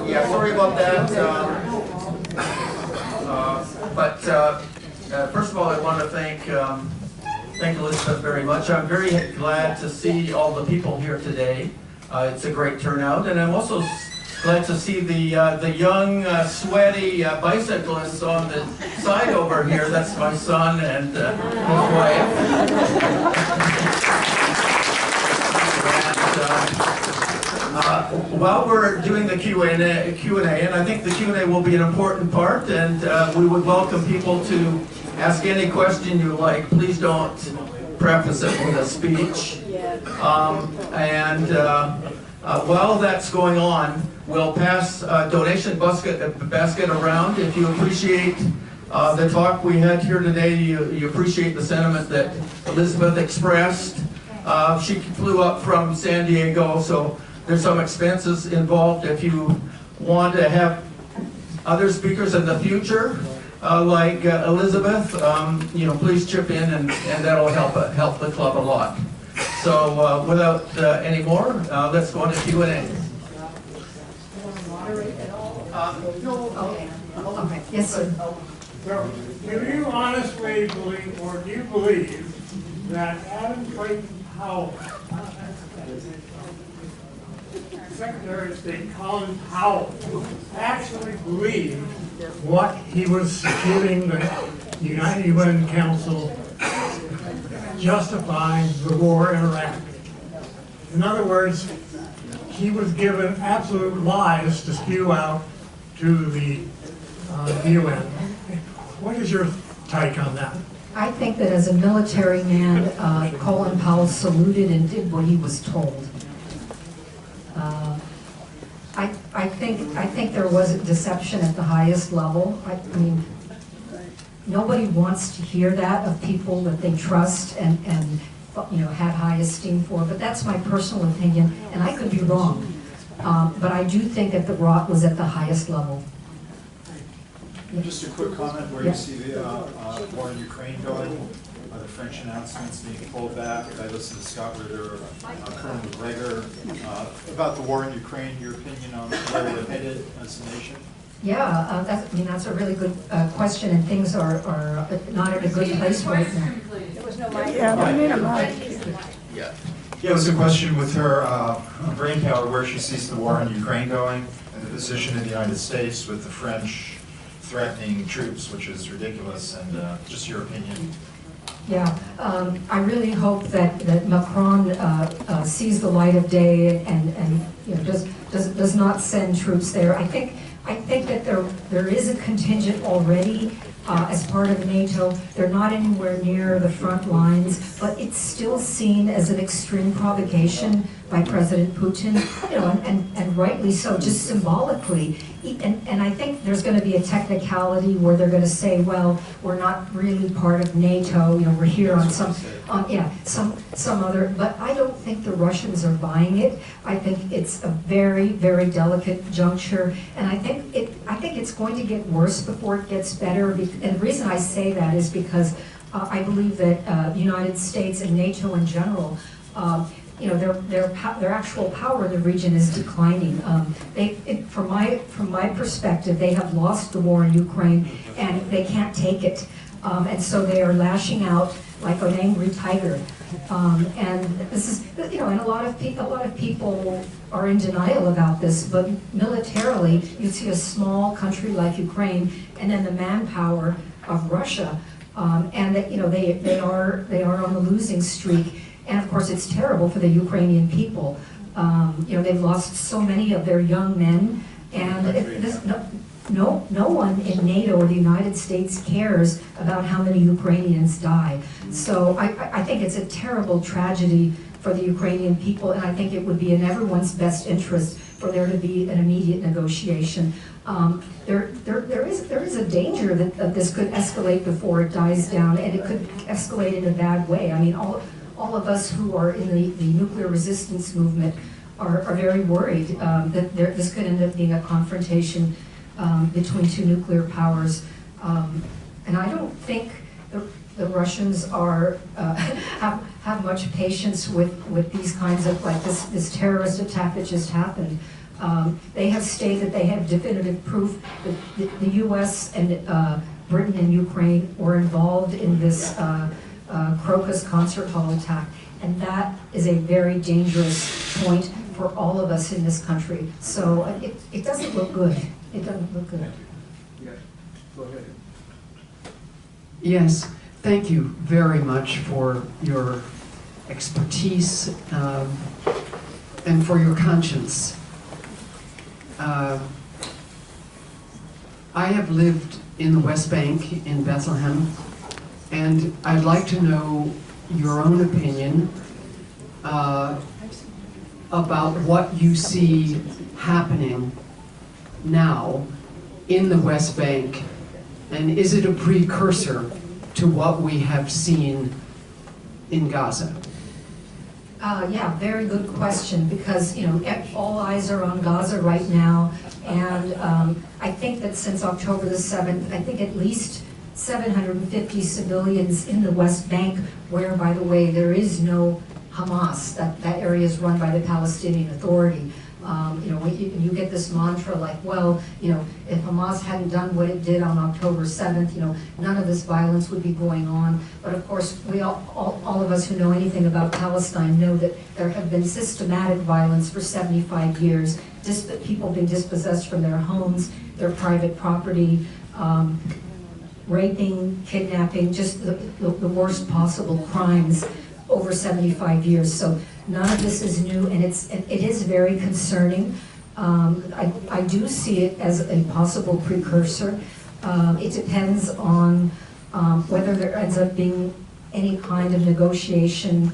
Yeah, sorry about that. First of all, I want to thank Elizabeth very much. I'm very glad to see all the people here today. It's a great turnout, and I'm also glad to see the young, sweaty bicyclists on the side over here. That's my son and his wife. While we're doing the Q&A, and I think the Q&A will be an important part, and we would welcome people to ask any question you like. Please don't preface it with a speech. While that's going on, we'll pass a donation basket around. If you appreciate the talk we had here today, you appreciate the sentiment that Elizabeth expressed. She flew up from San Diego, so there's some expenses involved. If you want to have other speakers in the future, like Elizabeth, you know, please chip in, and that'll help the club a lot. So without any more, let's go on to Q&A. Okay. Yes, sir. So, do you honestly believe, or do you believe, that Adam Clayton Powell, Secretary of State Colin Powell, actually believed what he was giving the United UN Council justifying the war in Iraq? In other words, he was given absolute lies to spew out to the UN. What is your take on that? I think that as a military man, Colin Powell saluted and did what he was told. I think there was a deception at the highest level. I mean, nobody wants to hear that of people that they trust and you know, have high esteem for. But that's my personal opinion, and I could be wrong. But I do think that the rot was at the highest level. Just a quick comment where you see the war in Ukraine going, the French announcements being pulled back. I listened to Scott Ritter, Colonel McGregor, about the war in Ukraine. Your opinion on where we're headed as a nation? Yeah, that's a really good question, and things are not at a good place right now. Yeah, it was a question with her brain power, where she sees the war in Ukraine going, and the position in the United States with the French threatening troops, which is ridiculous, and just your opinion. Yeah, I really hope that Macron sees the light of day and you know, does not send troops there. I think that there is a contingent already as part of NATO. They're not anywhere near the front lines, but it's still seen as an extreme provocation by President Putin, you know, and rightly so, just symbolically. And I think there's going to be a technicality where they're going to say, well, we're not really part of NATO, you know, we're here on some other, but I don't think the Russians are buying it. I think it's a very, very delicate juncture, and I think it's going to get worse before it gets better. And the reason I say that is because I believe that the United States and NATO in general, you know, their actual power in the region is declining. From my perspective, they have lost the war in Ukraine, and they can't take it, and so they are lashing out like an angry tiger. And this is, you know, and a lot of people are in denial about this, but militarily, you see a small country like Ukraine, and then the manpower of Russia, and that, you know, they are on the losing streak. And of course, it's terrible for the Ukrainian people. You know, they've lost so many of their young men, and no one in NATO or the United States cares about how many Ukrainians die. So I think it's a terrible tragedy for the Ukrainian people, and I think it would be in everyone's best interest for there to be an immediate negotiation. There is a danger that this could escalate before it dies down, and it could escalate in a bad way. I mean, all of us who are in the nuclear resistance movement are very worried that this could end up being a confrontation between two nuclear powers. And I don't think the Russians are have much patience with these kinds of, like this terrorist attack that just happened. They have stated they have definitive proof that the U.S. and Britain and Ukraine were involved in this Crocus concert hall attack, and that is a very dangerous point for all of us in this country. So it doesn't look good. It doesn't look good. Yes, go ahead. Yes, thank you very much for your expertise and for your conscience. I have lived in the West Bank in Bethlehem, and I'd like to know your own opinion about what you see happening now in the West Bank, and is it a precursor to what we have seen in Gaza? Yeah, very good question, because, you know, all eyes are on Gaza right now, and I think that since October the 7th, I think at least 750 civilians in the West Bank, where, by the way, there is no Hamas. That area is run by the Palestinian Authority. You know, you get this mantra like, well, you know, if Hamas hadn't done what it did on October 7th, you know, none of this violence would be going on. But of course, we all of us who know anything about Palestine know that there have been systematic violence for 75 years. People being dispossessed from their homes, their private property, raping, kidnapping, just the worst possible crimes over 75 years. So none of this is new, and it is very concerning. I do see it as a possible precursor. It depends on whether there ends up being any kind of negotiation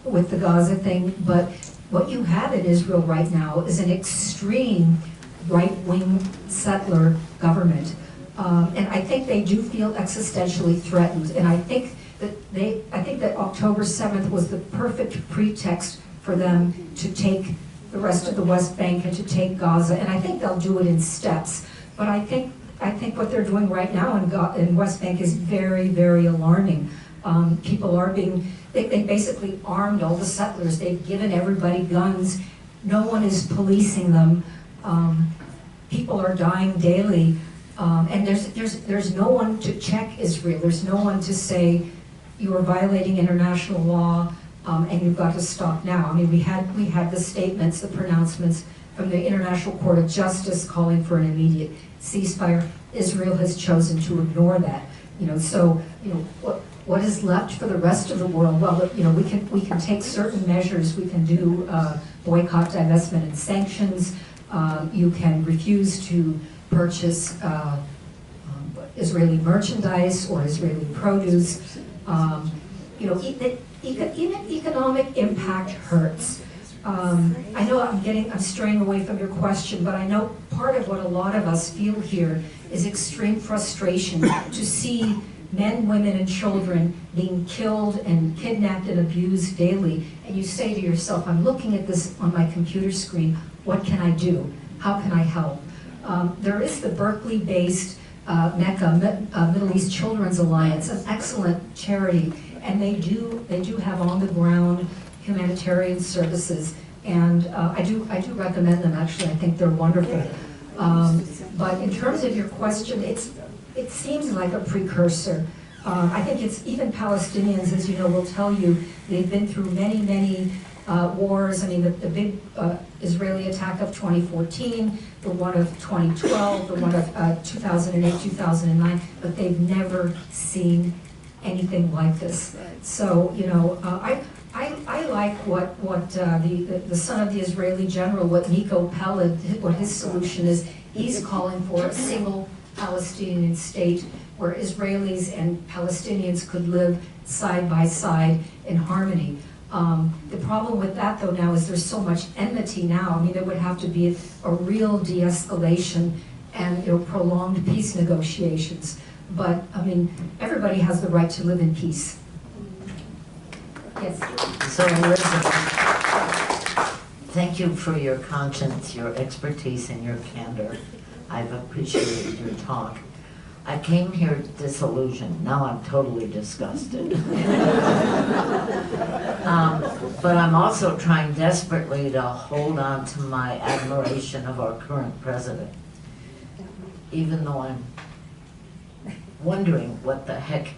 with the Gaza thing, but what you have in Israel right now is an extreme right-wing settler government. And I think they do feel existentially threatened, and I think that October 7th was the perfect pretext for them to take the rest of the West Bank and to take Gaza, and I think they'll do it in steps. But I think what they're doing right now in West Bank is very, very alarming. People are they basically armed all the settlers. They've given everybody guns. No one is policing them. People are dying daily, and there's no one to check Israel. There's no one to say, you are violating international law, and you've got to stop now. I mean, we had the statements, the pronouncements from the International Court of Justice calling for an immediate ceasefire. Israel has chosen to ignore that. So what is left for the rest of the world? Well, we can take certain measures. We can do boycott, divestment, and sanctions. You can refuse to purchase Israeli merchandise or Israeli produce. Even economic impact hurts. I know I'm straying away from your question, but I know part of what a lot of us feel here is extreme frustration to see men, women, and children being killed and kidnapped and abused daily. And you say to yourself, I'm looking at this on my computer screen, what can I do? How can I help? There is the Berkeley-based MECA, Middle East Children's Alliance, an excellent charity, and they do have on-the-ground humanitarian services, and I do recommend them. Actually, I think they're wonderful. But in terms of your question, it seems like a precursor. I think it's even Palestinians, as you know, will tell you they've been through many wars. I mean, the big Israeli attack of 2014, the one of 2012, the one of 2008, 2009, but they've never seen anything like this. So, I like what the son of the Israeli general, what Nico Peled, what his solution is. He's calling for a single Palestinian state where Israelis and Palestinians could live side by side in harmony. The problem with that, though, now is there's so much enmity now. I mean, there would have to be a real de-escalation and prolonged peace negotiations. But, I mean, everybody has the right to live in peace. Yes. So, Elizabeth, thank you for your conscience, your expertise, and your candor. I've appreciated your talk. I came here disillusioned. Now I'm totally disgusted. But I'm also trying desperately to hold on to my admiration of our current president, even though I'm wondering what the heck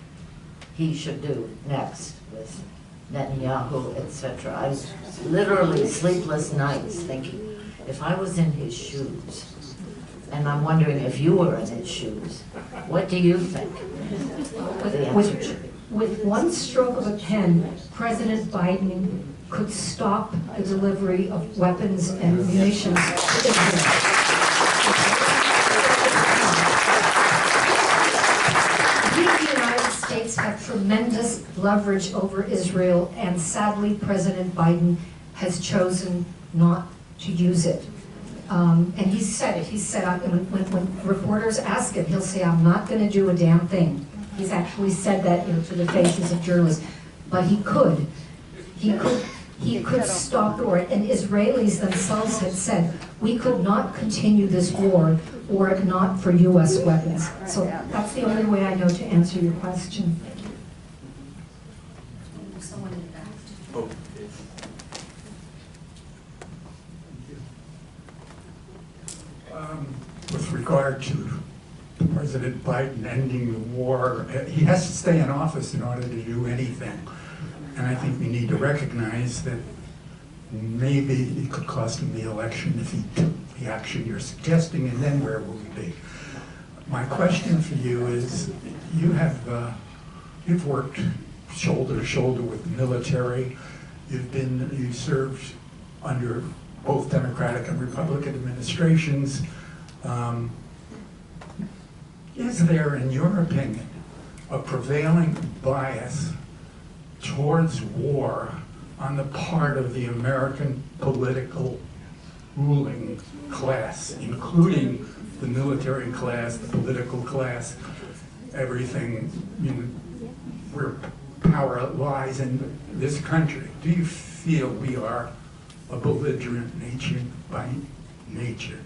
he should do next with Netanyahu, etc. I was literally sleepless nights thinking, if I was in his shoes, and I'm wondering if you were in his shoes, what do you think the answer should be? With one stroke of a pen, President Biden could stop the delivery of weapons and munitions to Israel. We, the United States, have tremendous leverage over Israel, and sadly, President Biden has chosen not to use it. And he said it. He said, when reporters ask him, he'll say, I'm not going to do a damn thing. He's actually said that to the faces of journalists. But he could. He could stop the war. And Israelis themselves had said, we could not continue this war were it not for U.S. weapons. So that's the only way I know to answer your question. Someone in the back. Oh. With regard to President Biden ending the war, he has to stay in office in order to do anything. And I think we need to recognize that maybe it could cost him the election if he took the action you're suggesting, and then where will we be? My question for you is, you've worked shoulder to shoulder with the military. You served under both Democratic and Republican administrations. Is there, in your opinion, a prevailing bias towards war on the part of the American political ruling class, including the military class, the political class, everything where power lies in this country? Do you feel we are a belligerent nation by nature?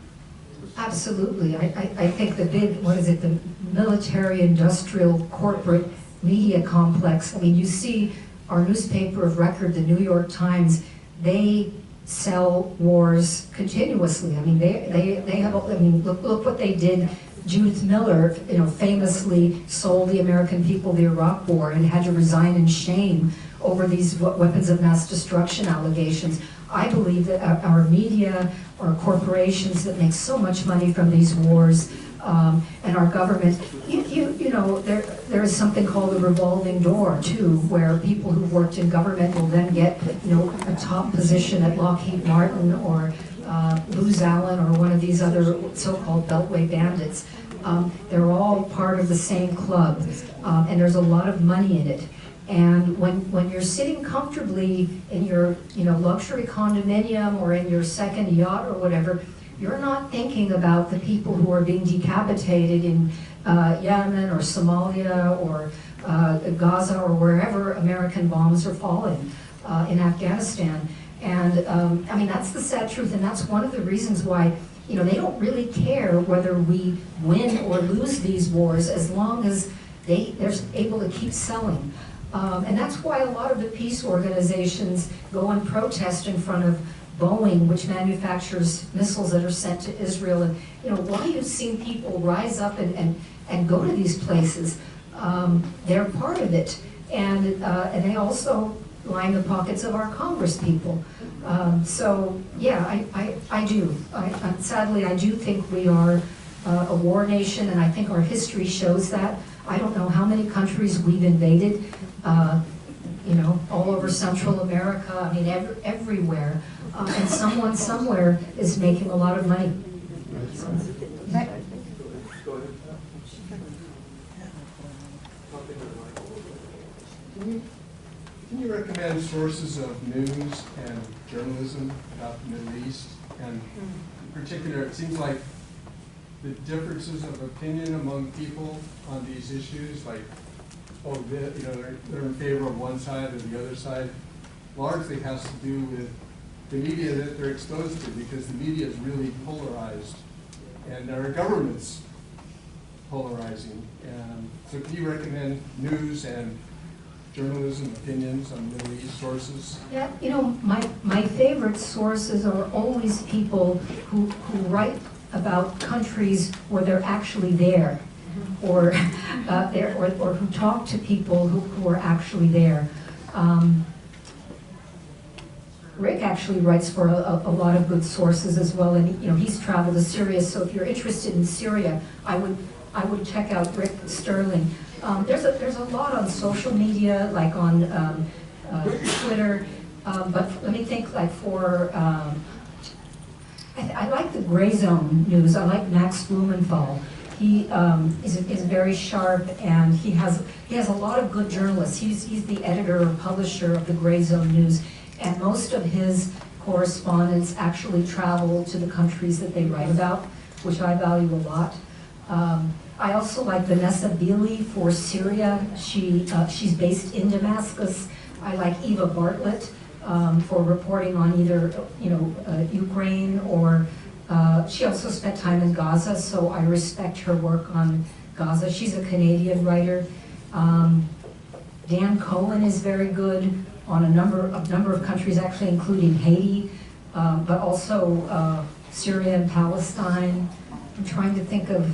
Absolutely. I think the big, the military, industrial, corporate media complex. I mean, you see our newspaper of record, the New York Times, they sell wars continuously. I mean, they have, look what they did Judith Miller, you know, famously sold the American people the Iraq War and had to resign in shame over these weapons of mass destruction allegations. I believe that our media, our corporations that make so much money from these wars, and our government, you know, there is something called the revolving door too, where people who worked in government will then get, you know, a top position at Lockheed Martin or Booz Allen or one of these other so-called Beltway bandits. They're all part of the same club, and there's a lot of money in it. And when you're sitting comfortably in your, you know, luxury condominium or in your second yacht or whatever, you're not thinking about the people who are being decapitated in Yemen or Somalia or Gaza or wherever American bombs are falling in Afghanistan. And I mean, that's the sad truth, and that's one of the reasons why, you know, they don't really care whether we win or lose these wars as long as they're able to keep selling. And that's why a lot of the peace organizations go and protest in front of Boeing, which manufactures missiles that are sent to Israel. And, you know, why you've seen people rise up and go to these places. They're part of it. And they also line the pockets of our Congress people. So, yeah, I do. Sadly, I do think we are a war nation, and I think our history shows that. I don't know how many countries we've invaded, you know, all over Central America, I mean, everywhere. And someone somewhere is making a lot of money. So. Can you recommend sources of news and journalism about the Middle East? And in particular, it seems like the differences of opinion among people on these issues, like, oh, you know, they're in favor of one side or the other side, largely has to do with the media that they're exposed to, because the media is really polarized, and our government's polarizing. And so can you recommend news and journalism opinions on Middle East sources? Yeah, you know, my favorite sources are always people who write about countries where they're actually there, or or who talk to people who are actually there. Rick actually writes for a lot of good sources as well, and you know, he's traveled to Syria. So if you're interested in Syria, I would check out Rick Sterling. There's a lot on social media, like on Twitter, but let me think. Like for I like the Gray Zone news. I like Max Blumenthal. He is very sharp, and he has a lot of good journalists. He's the editor or publisher of the Gray Zone News, and most of his correspondents actually travel to the countries that they write about, which I value a lot. I also like Vanessa Beeley for Syria. She's based in Damascus. I like Eva Bartlett for reporting on either, you know, Ukraine or she also spent time in Gaza, so I respect her work on Gaza. She's a Canadian writer. Dan Cohen is very good on a number of countries, actually including Haiti, but also Syria and Palestine. I'm trying to think of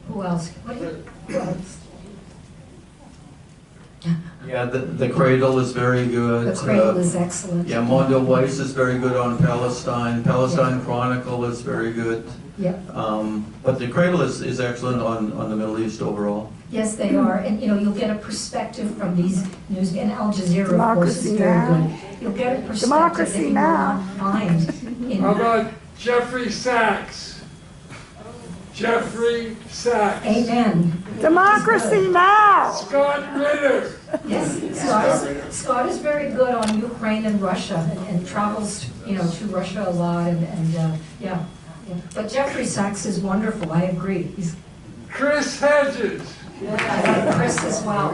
who else. Who else? Yeah, the Cradle is very good. The Cradle is excellent. Yeah, Mondo Weiss is very good on Palestine. Palestine Chronicle is very good. Yep. But the Cradle is excellent on the Middle East overall. Yes, they are, and you know, you'll get a perspective from these news, and Al Jazeera, of course, is very good. You'll get a perspective that you will not find in. How about Jeffrey Sachs? Jeffrey Sachs. Amen. Democracy now! Scott Ritter. Yes, Scott is very good on Ukraine and Russia, and travels, you know, to Russia a lot, and yeah. But Jeffrey Sachs is wonderful. I agree. He's Chris Hedges. I like Chris as well.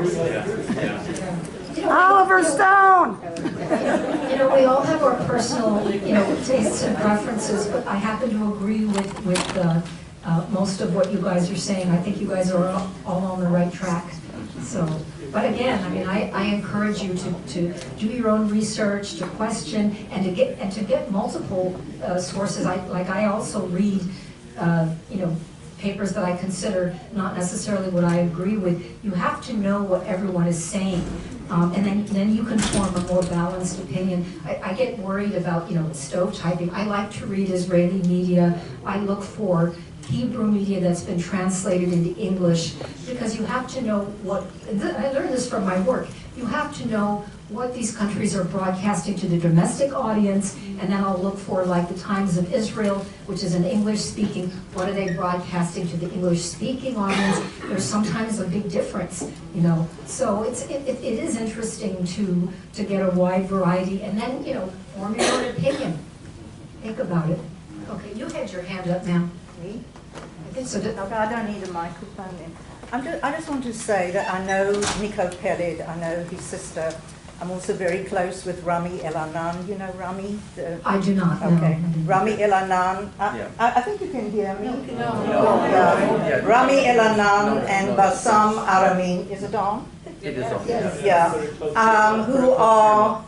You know, Oliver Stone! You know, we all have our personal, you know, tastes and preferences, but I happen to agree with most of what you guys are saying. I think you guys are all on the right track. So, but again, I mean, I encourage you to do your own research, to question, and to get multiple sources. I also read, you know, papers that I consider not necessarily what I agree with, you have to know what everyone is saying. And then you can form a more balanced opinion. I get worried about, stovetyping. I like to read Israeli media. I look for Hebrew media that's been translated into English, because you have to know what, I learned this from my work, you have to know what these countries are broadcasting to the domestic audience, and then I'll look for, like, the Times of Israel, which is an English-speaking, what are they broadcasting to the English-speaking audience? There's sometimes a big difference, So it is interesting to get a wide variety, and then, form your own opinion. Think about it. Okay, you had your hand up, ma'am. Me? I think so. Okay, I don't need a microphone then. I just want to say that I know Nico Peled, I know his sister. I'm also very close with Rami Elanan. You know Rami? I do not. Okay. No. Rami Elanan. I think you can hear me. Yeah. Rami Elanan and Bassam Aramin. Is it on? It is on. Yeah. Who are...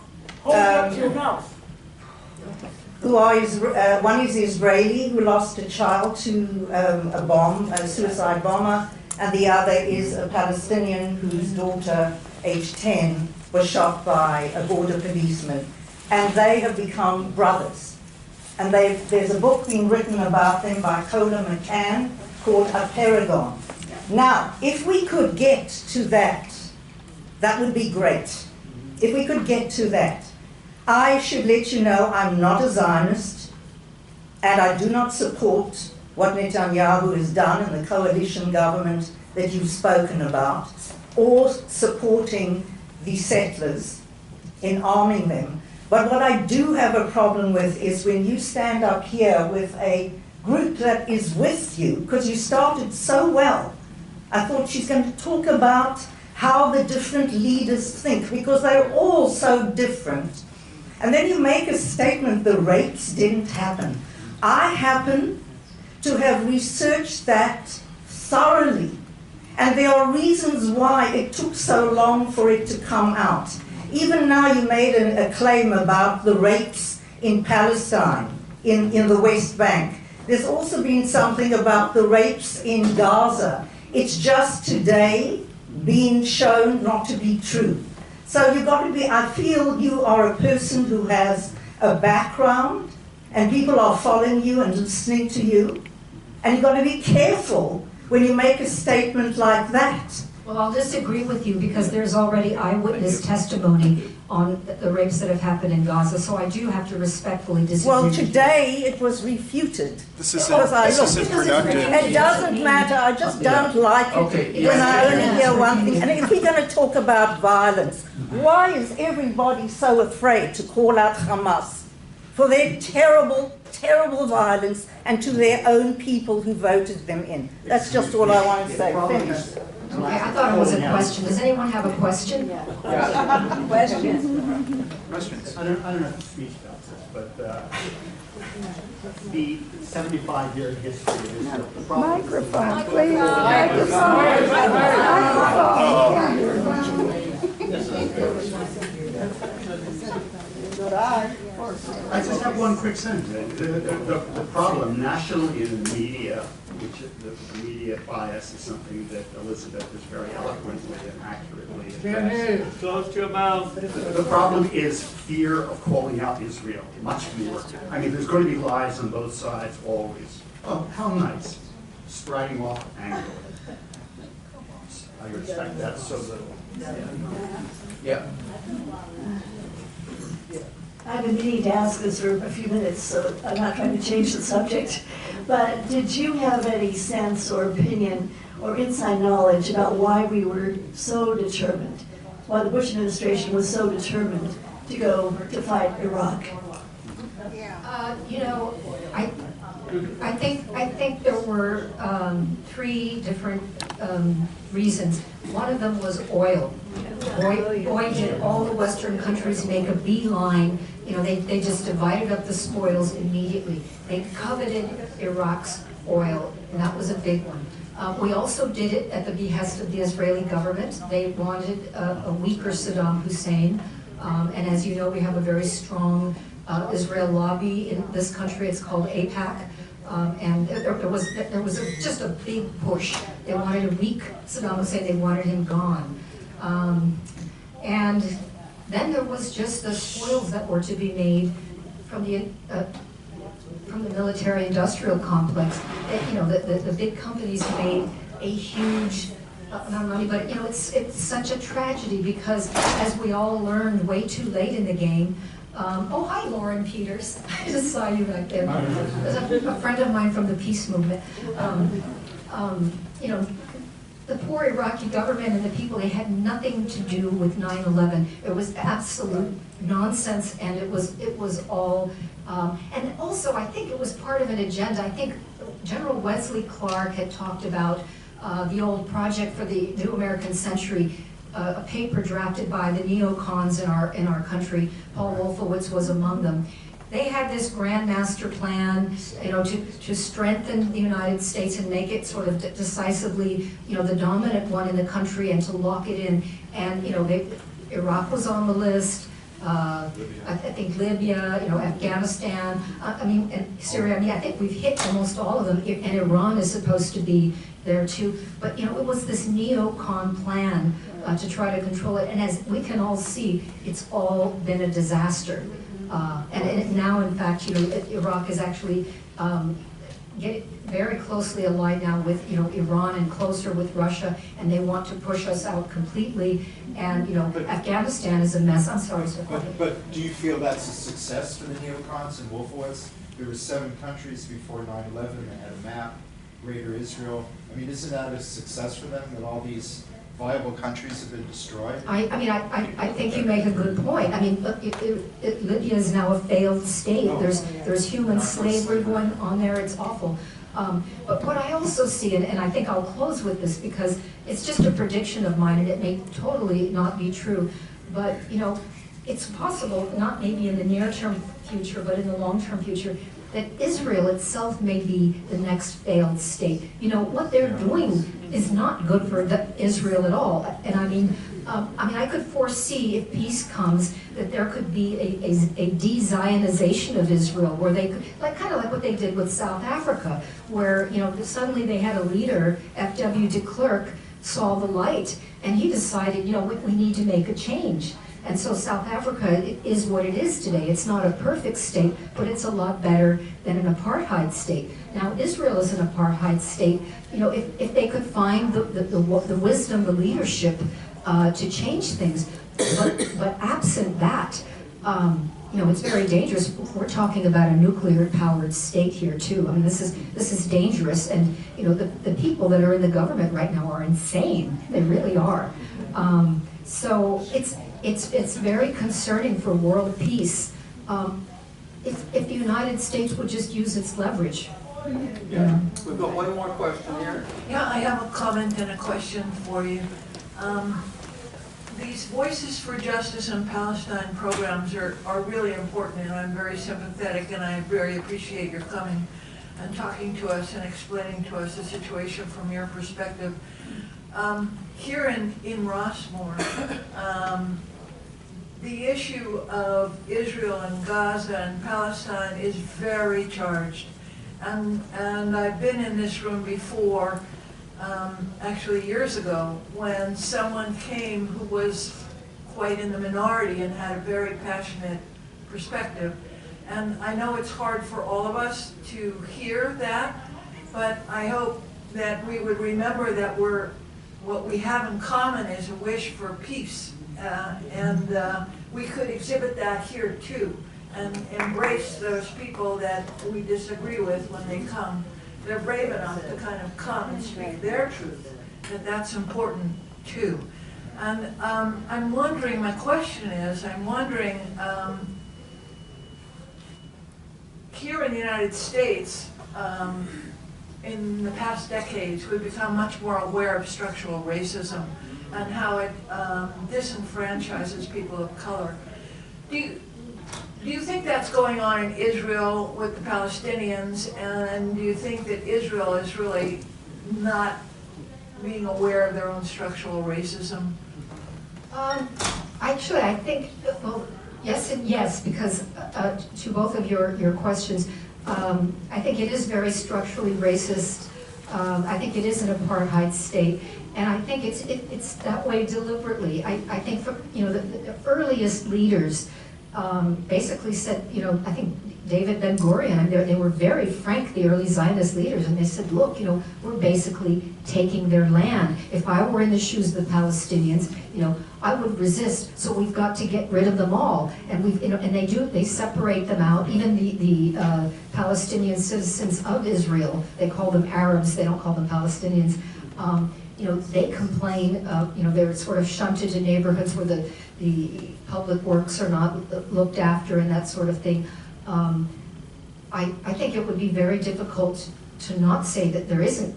one is Israeli, who lost a child to a suicide bomber, and the other is a Palestinian whose daughter, aged 10, was shot by a border policeman. And they have become brothers. And there's a book being written about them by Cola McCann called A Paragon. Now, if we could get to that, that would be great. If we could get to that. I should let you know I'm not a Zionist, and I do not support what Netanyahu has done in the coalition government that you've spoken about, or supporting the settlers in arming them. But what I do have a problem with is when you stand up here with a group that is with you, because you started so well. I thought she's going to talk about how the different leaders think, because they're all so different. And then you make a statement, the rapes didn't happen. I happen to have researched that thoroughly. And there are reasons why it took so long for it to come out. Even now you made a claim about the rapes in Palestine, in the West Bank. There's also been something about the rapes in Gaza. It's just today being shown not to be true. So you've got to be, I feel you are a person who has a background, and people are following you and listening to you. And you've got to be careful when you make a statement like that. Well, I'll disagree with you because there's already eyewitness testimony on the rapes that have happened in Gaza, so I do have to respectfully disagree. Well, today it was refuted. This isn't productive. It doesn't matter, I just don't like it when I only hear one thing. And if we're going to talk about violence, why is everybody so afraid to call out Hamas for their terrible, terrible violence and to their own people who voted them in? That's just all I want to say. Finished. Okay, I thought it was a question. Does anyone have a question? Questions? I don't know if the speech does this, but the 75-year history of Israel. The problem Microphone, please. I just have one quick sentence. The problem nationally in the media, which the media bias is something that Elizabeth is very eloquently and accurately addressed. Close to your mouth. The problem is fear of calling out Israel, much more. I mean, there's going to be lies on both sides always. Oh, how nice. Striding off angrily. I respect that so little. Yeah. I've been meaning to ask this for a few minutes, so I'm not trying to change the subject. But did you have any sense or opinion or inside knowledge about why we were so determined, why the Bush administration was so determined to go to fight Iraq? I think there were three different reasons. One of them was oil. Boy, did all the Western countries make a beeline. They just divided up the spoils immediately. They coveted Iraq's oil, and that was a big one. We also did it at the behest of the Israeli government. They wanted a weaker Saddam Hussein, and as you know, we have a very strong Israel lobby in this country. It's called AIPAC. And there was just a big push. They wanted to weak Saddam Hussein, they wanted him gone. And then there was just the spoils that were to be made from the military-industrial complex. The big companies made a huge amount of money, but it's such a tragedy because, as we all learned way too late in the game. Oh, hi, Lauren Peters. I just saw you back there. There's a friend of mine from the peace movement. The poor Iraqi government and the people, they had nothing to do with 9/11. It was absolute nonsense, and it was all. And also, I think it was part of an agenda. I think General Wesley Clark had talked about the old Project for the New American Century, a paper drafted by the neocons in our country. Paul Wolfowitz was among them. They had this grand master plan, to strengthen the United States and make it sort of decisively, the dominant one in the country, and to lock it in. And Iraq was on the list. I think Libya, Afghanistan, and Syria. I think we've hit almost all of them, and Iran is supposed to be there too. But it was this neocon plan to try to control it, and as we can all see, it's all been a disaster. And now, in fact, Iraq is actually getting very closely allied now with Iran and closer with Russia, and they want to push us out completely. And Afghanistan is a mess. I'm sorry, sir. But do you feel that's a success for the neocons in Wolfowitz? There were 7 countries before 9/11 that had a map, Greater Israel. Isn't that a success for them, that all these viable countries have been destroyed? I think you make a good point. Libya is now a failed state. There's human slavery going on there. It's awful. But what I also see, and I think I'll close with this because it's just a prediction of mine, and it may totally not be true, but it's possible, not maybe in the near-term future, but in the long-term future, that Israel itself may be the next failed state. What they're doing is not good for Israel at all. And I could foresee, if peace comes, that there could be a de-Zionization of Israel, where they could, kind of like what they did with South Africa, where suddenly they had a leader, F.W. de Klerk, saw the light, and he decided, we need to make a change. And so South Africa is what it is today. It's not a perfect state, but it's a lot better than an apartheid state. Now, Israel is an apartheid state. If they could find the wisdom, the leadership to change things, but absent that, it's very dangerous. We're talking about a nuclear-powered state here too. This is dangerous, and the people that are in the government right now are insane. They really are. So it's very concerning for world peace if the United States would just use its leverage. Yeah. We've got one more question here. Yeah, I have a comment and a question for you. These Voices for Justice in Palestine programs are really important, and I'm very sympathetic, and I very appreciate your coming and talking to us and explaining to us the situation from your perspective. Here in Rossmoor, the issue of Israel and Gaza and Palestine is very charged. And I've been in this room before, actually years ago, when someone came who was quite in the minority and had a very passionate perspective. And I know it's hard for all of us to hear that, but I hope that we would remember that what we have in common is a wish for peace. And we could exhibit that here too, and embrace those people that we disagree with when they come. They're brave enough to kind of come and speak their truth, and that's important too. And I'm wondering, my question is, here in the United States, in the past decades, we've become much more aware of structural racism and how it disenfranchises people of color. Do you think that's going on in Israel with the Palestinians, and do you think that Israel is really not being aware of their own structural racism? Actually, I think, well, yes and yes, because to both of your questions, I think it is very structurally racist. I think it is an apartheid state, and I think it's that way deliberately. I think the earliest leaders basically said, I think David Ben-Gurion, they were very frank, the early Zionist leaders, and they said, look, we're basically taking their land. If I were in the shoes of the Palestinians, I would resist, so we've got to get rid of them all. And and they separate them out. Even the Palestinian citizens of Israel, they call them Arabs, they don't call them Palestinians. They complain, they're sort of shunted to neighborhoods where the public works are not looked after and that sort of thing. I think it would be very difficult to not say that there isn't,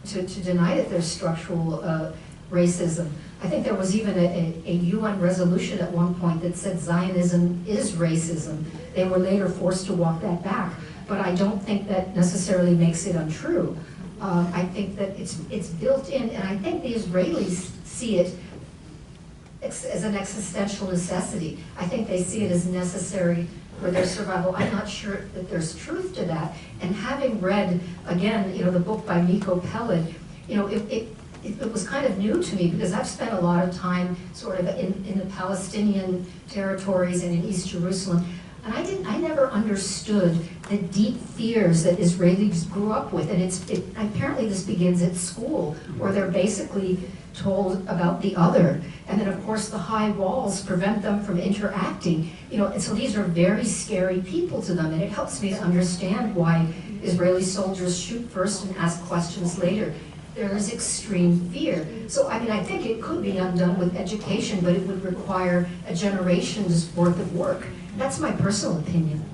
to deny that there's structural racism. I think there was even a UN resolution at one point that said Zionism is racism. They were later forced to walk that back, but I don't think that necessarily makes it untrue. I think that it's built in, and I think the Israelis see it as an existential necessity. I think they see it as necessary for their survival. I'm not sure that there's truth to that. And having read, again, the book by Nico Peled, it was kind of new to me because I've spent a lot of time sort of in the Palestinian territories and in East Jerusalem. And I never understood the deep fears that Israelis grew up with. And apparently this begins at school, where they're basically told about the other. And then of course the high walls prevent them from interacting. And so these are very scary people to them. And it helps me to understand why Israeli soldiers shoot first and ask questions later. There is extreme fear. So I think it could be undone with education, but it would require a generation's worth of work. That's my personal opinion.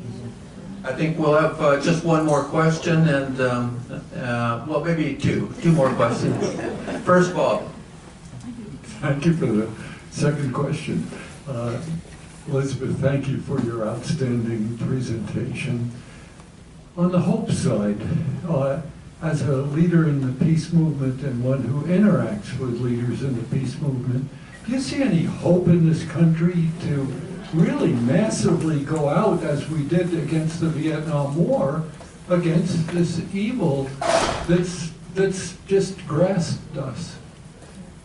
I think we'll have just one more question and, well, maybe two more questions. First, Bob. Thank you for the second question. Elizabeth, thank you for your outstanding presentation. On the hope side, as a leader in the peace movement and one who interacts with leaders in the peace movement, do you see any hope in this country to really massively go out, as we did against the Vietnam War, against this evil that's just grasped us?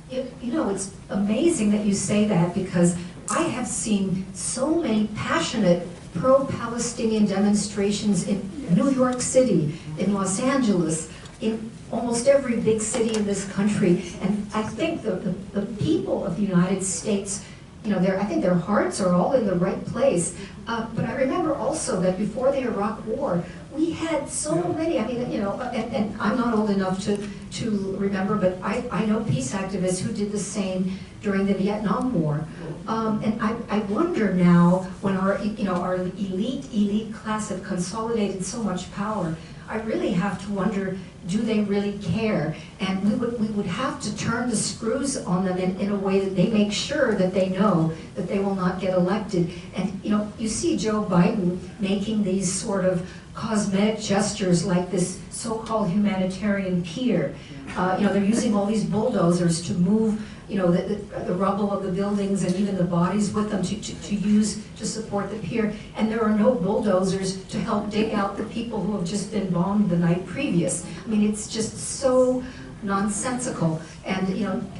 It's amazing that you say that, because I have seen so many passionate pro-Palestinian demonstrations in New York City, in Los Angeles, in almost every big city in this country. And I think the people of the United States, I think their hearts are all in the right place. But I remember also that before the Iraq War, we had so many, and I'm not old enough to remember, but I know peace activists who did the same during the Vietnam War. And I wonder now, when our elite class have consolidated so much power, I really have to wonder, do they really care? And we would have to turn the screws on them in a way that they make sure that they know that they will not get elected. And you see Joe Biden making these sort of cosmetic gestures like this so-called humanitarian pier. They're using all these bulldozers to move the rubble of the buildings and even the bodies with them to use to support the pier. And there are no bulldozers to help dig out the people who have just been bombed the night previous. It's just so nonsensical. And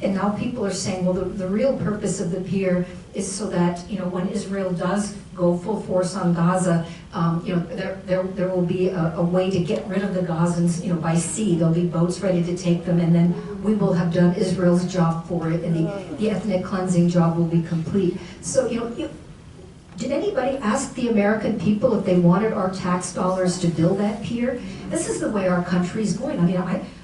and now people are saying, well, the real purpose of the pier is so that when Israel does go full force on Gaza, there will be a way to get rid of the Gazans, by sea. There'll be boats ready to take them, and then we will have done Israel's job for it, and the ethnic cleansing job will be complete. So did anybody ask the American people if they wanted our tax dollars to build that pier? This is the way our country's going.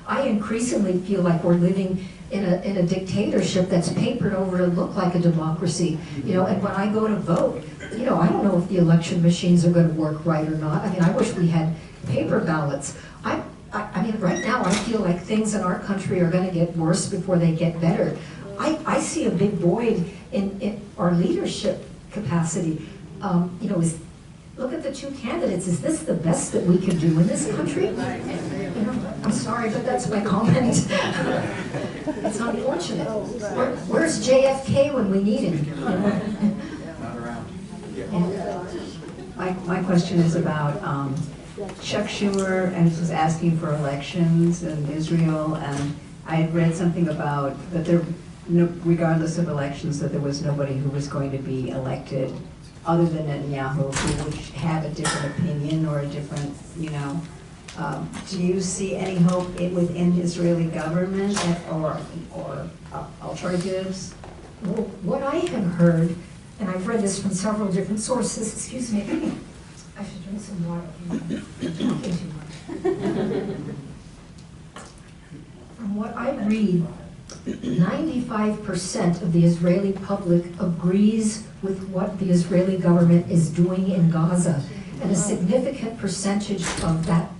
I increasingly feel like we're living in a dictatorship that's papered over to look like a democracy. And when I go to vote, I don't know if the election machines are going to work right or not. I wish we had paper ballots. Right now I feel like things in our country are going to get worse before they get better. I see a big void in our leadership capacity. Look at the two candidates. Is this the best that we can do in this country? I'm sorry, but that's my comment. It's unfortunate. Where's JFK when we need him? Not around. My question is about Chuck Schumer and was asking for elections in Israel, and I had read something about that there, regardless of elections, that there was nobody who was going to be elected other than Netanyahu who would have a different opinion or a different, do you see any hope within the Israeli government or alternatives? Well, what I have heard, and I've read this from several different sources, excuse me, I should drink some water. I'm talking too much. From what I read, 95% of the Israeli public agrees with what the Israeli government is doing in Gaza, and a significant percentage of that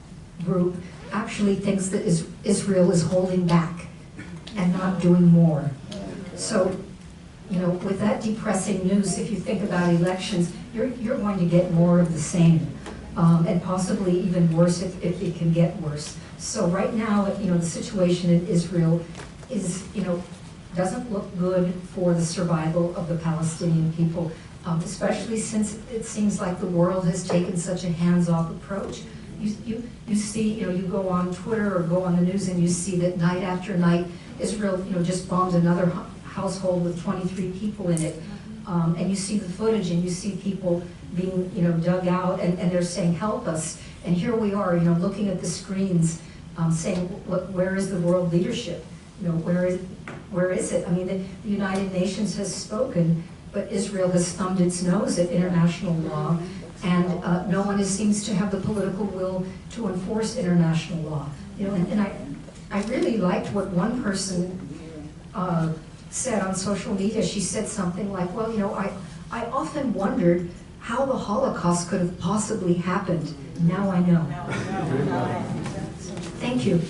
group actually thinks that Israel is holding back and not doing more. So, with that depressing news, if you think about elections, you're going to get more of the same, and possibly even worse if it can get worse. So right now, the situation in Israel is, doesn't look good for the survival of the Palestinian people, especially since it seems like the world has taken such a hands-off approach. You see, you go on Twitter or go on the news and you see that night after night, Israel, just bombed another household with 23 people in it. And you see the footage and you see people being, dug out and they're saying, help us. And here we are, looking at the screens, saying, where is the world leadership? Where is it? I mean, the United Nations has spoken, but Israel has thumbed its nose at international law, and no one seems to have the political will to enforce international law. And I really liked what one person said on social media. She said something like, well, I often wondered how the Holocaust could have possibly happened. Now I know. Thank you.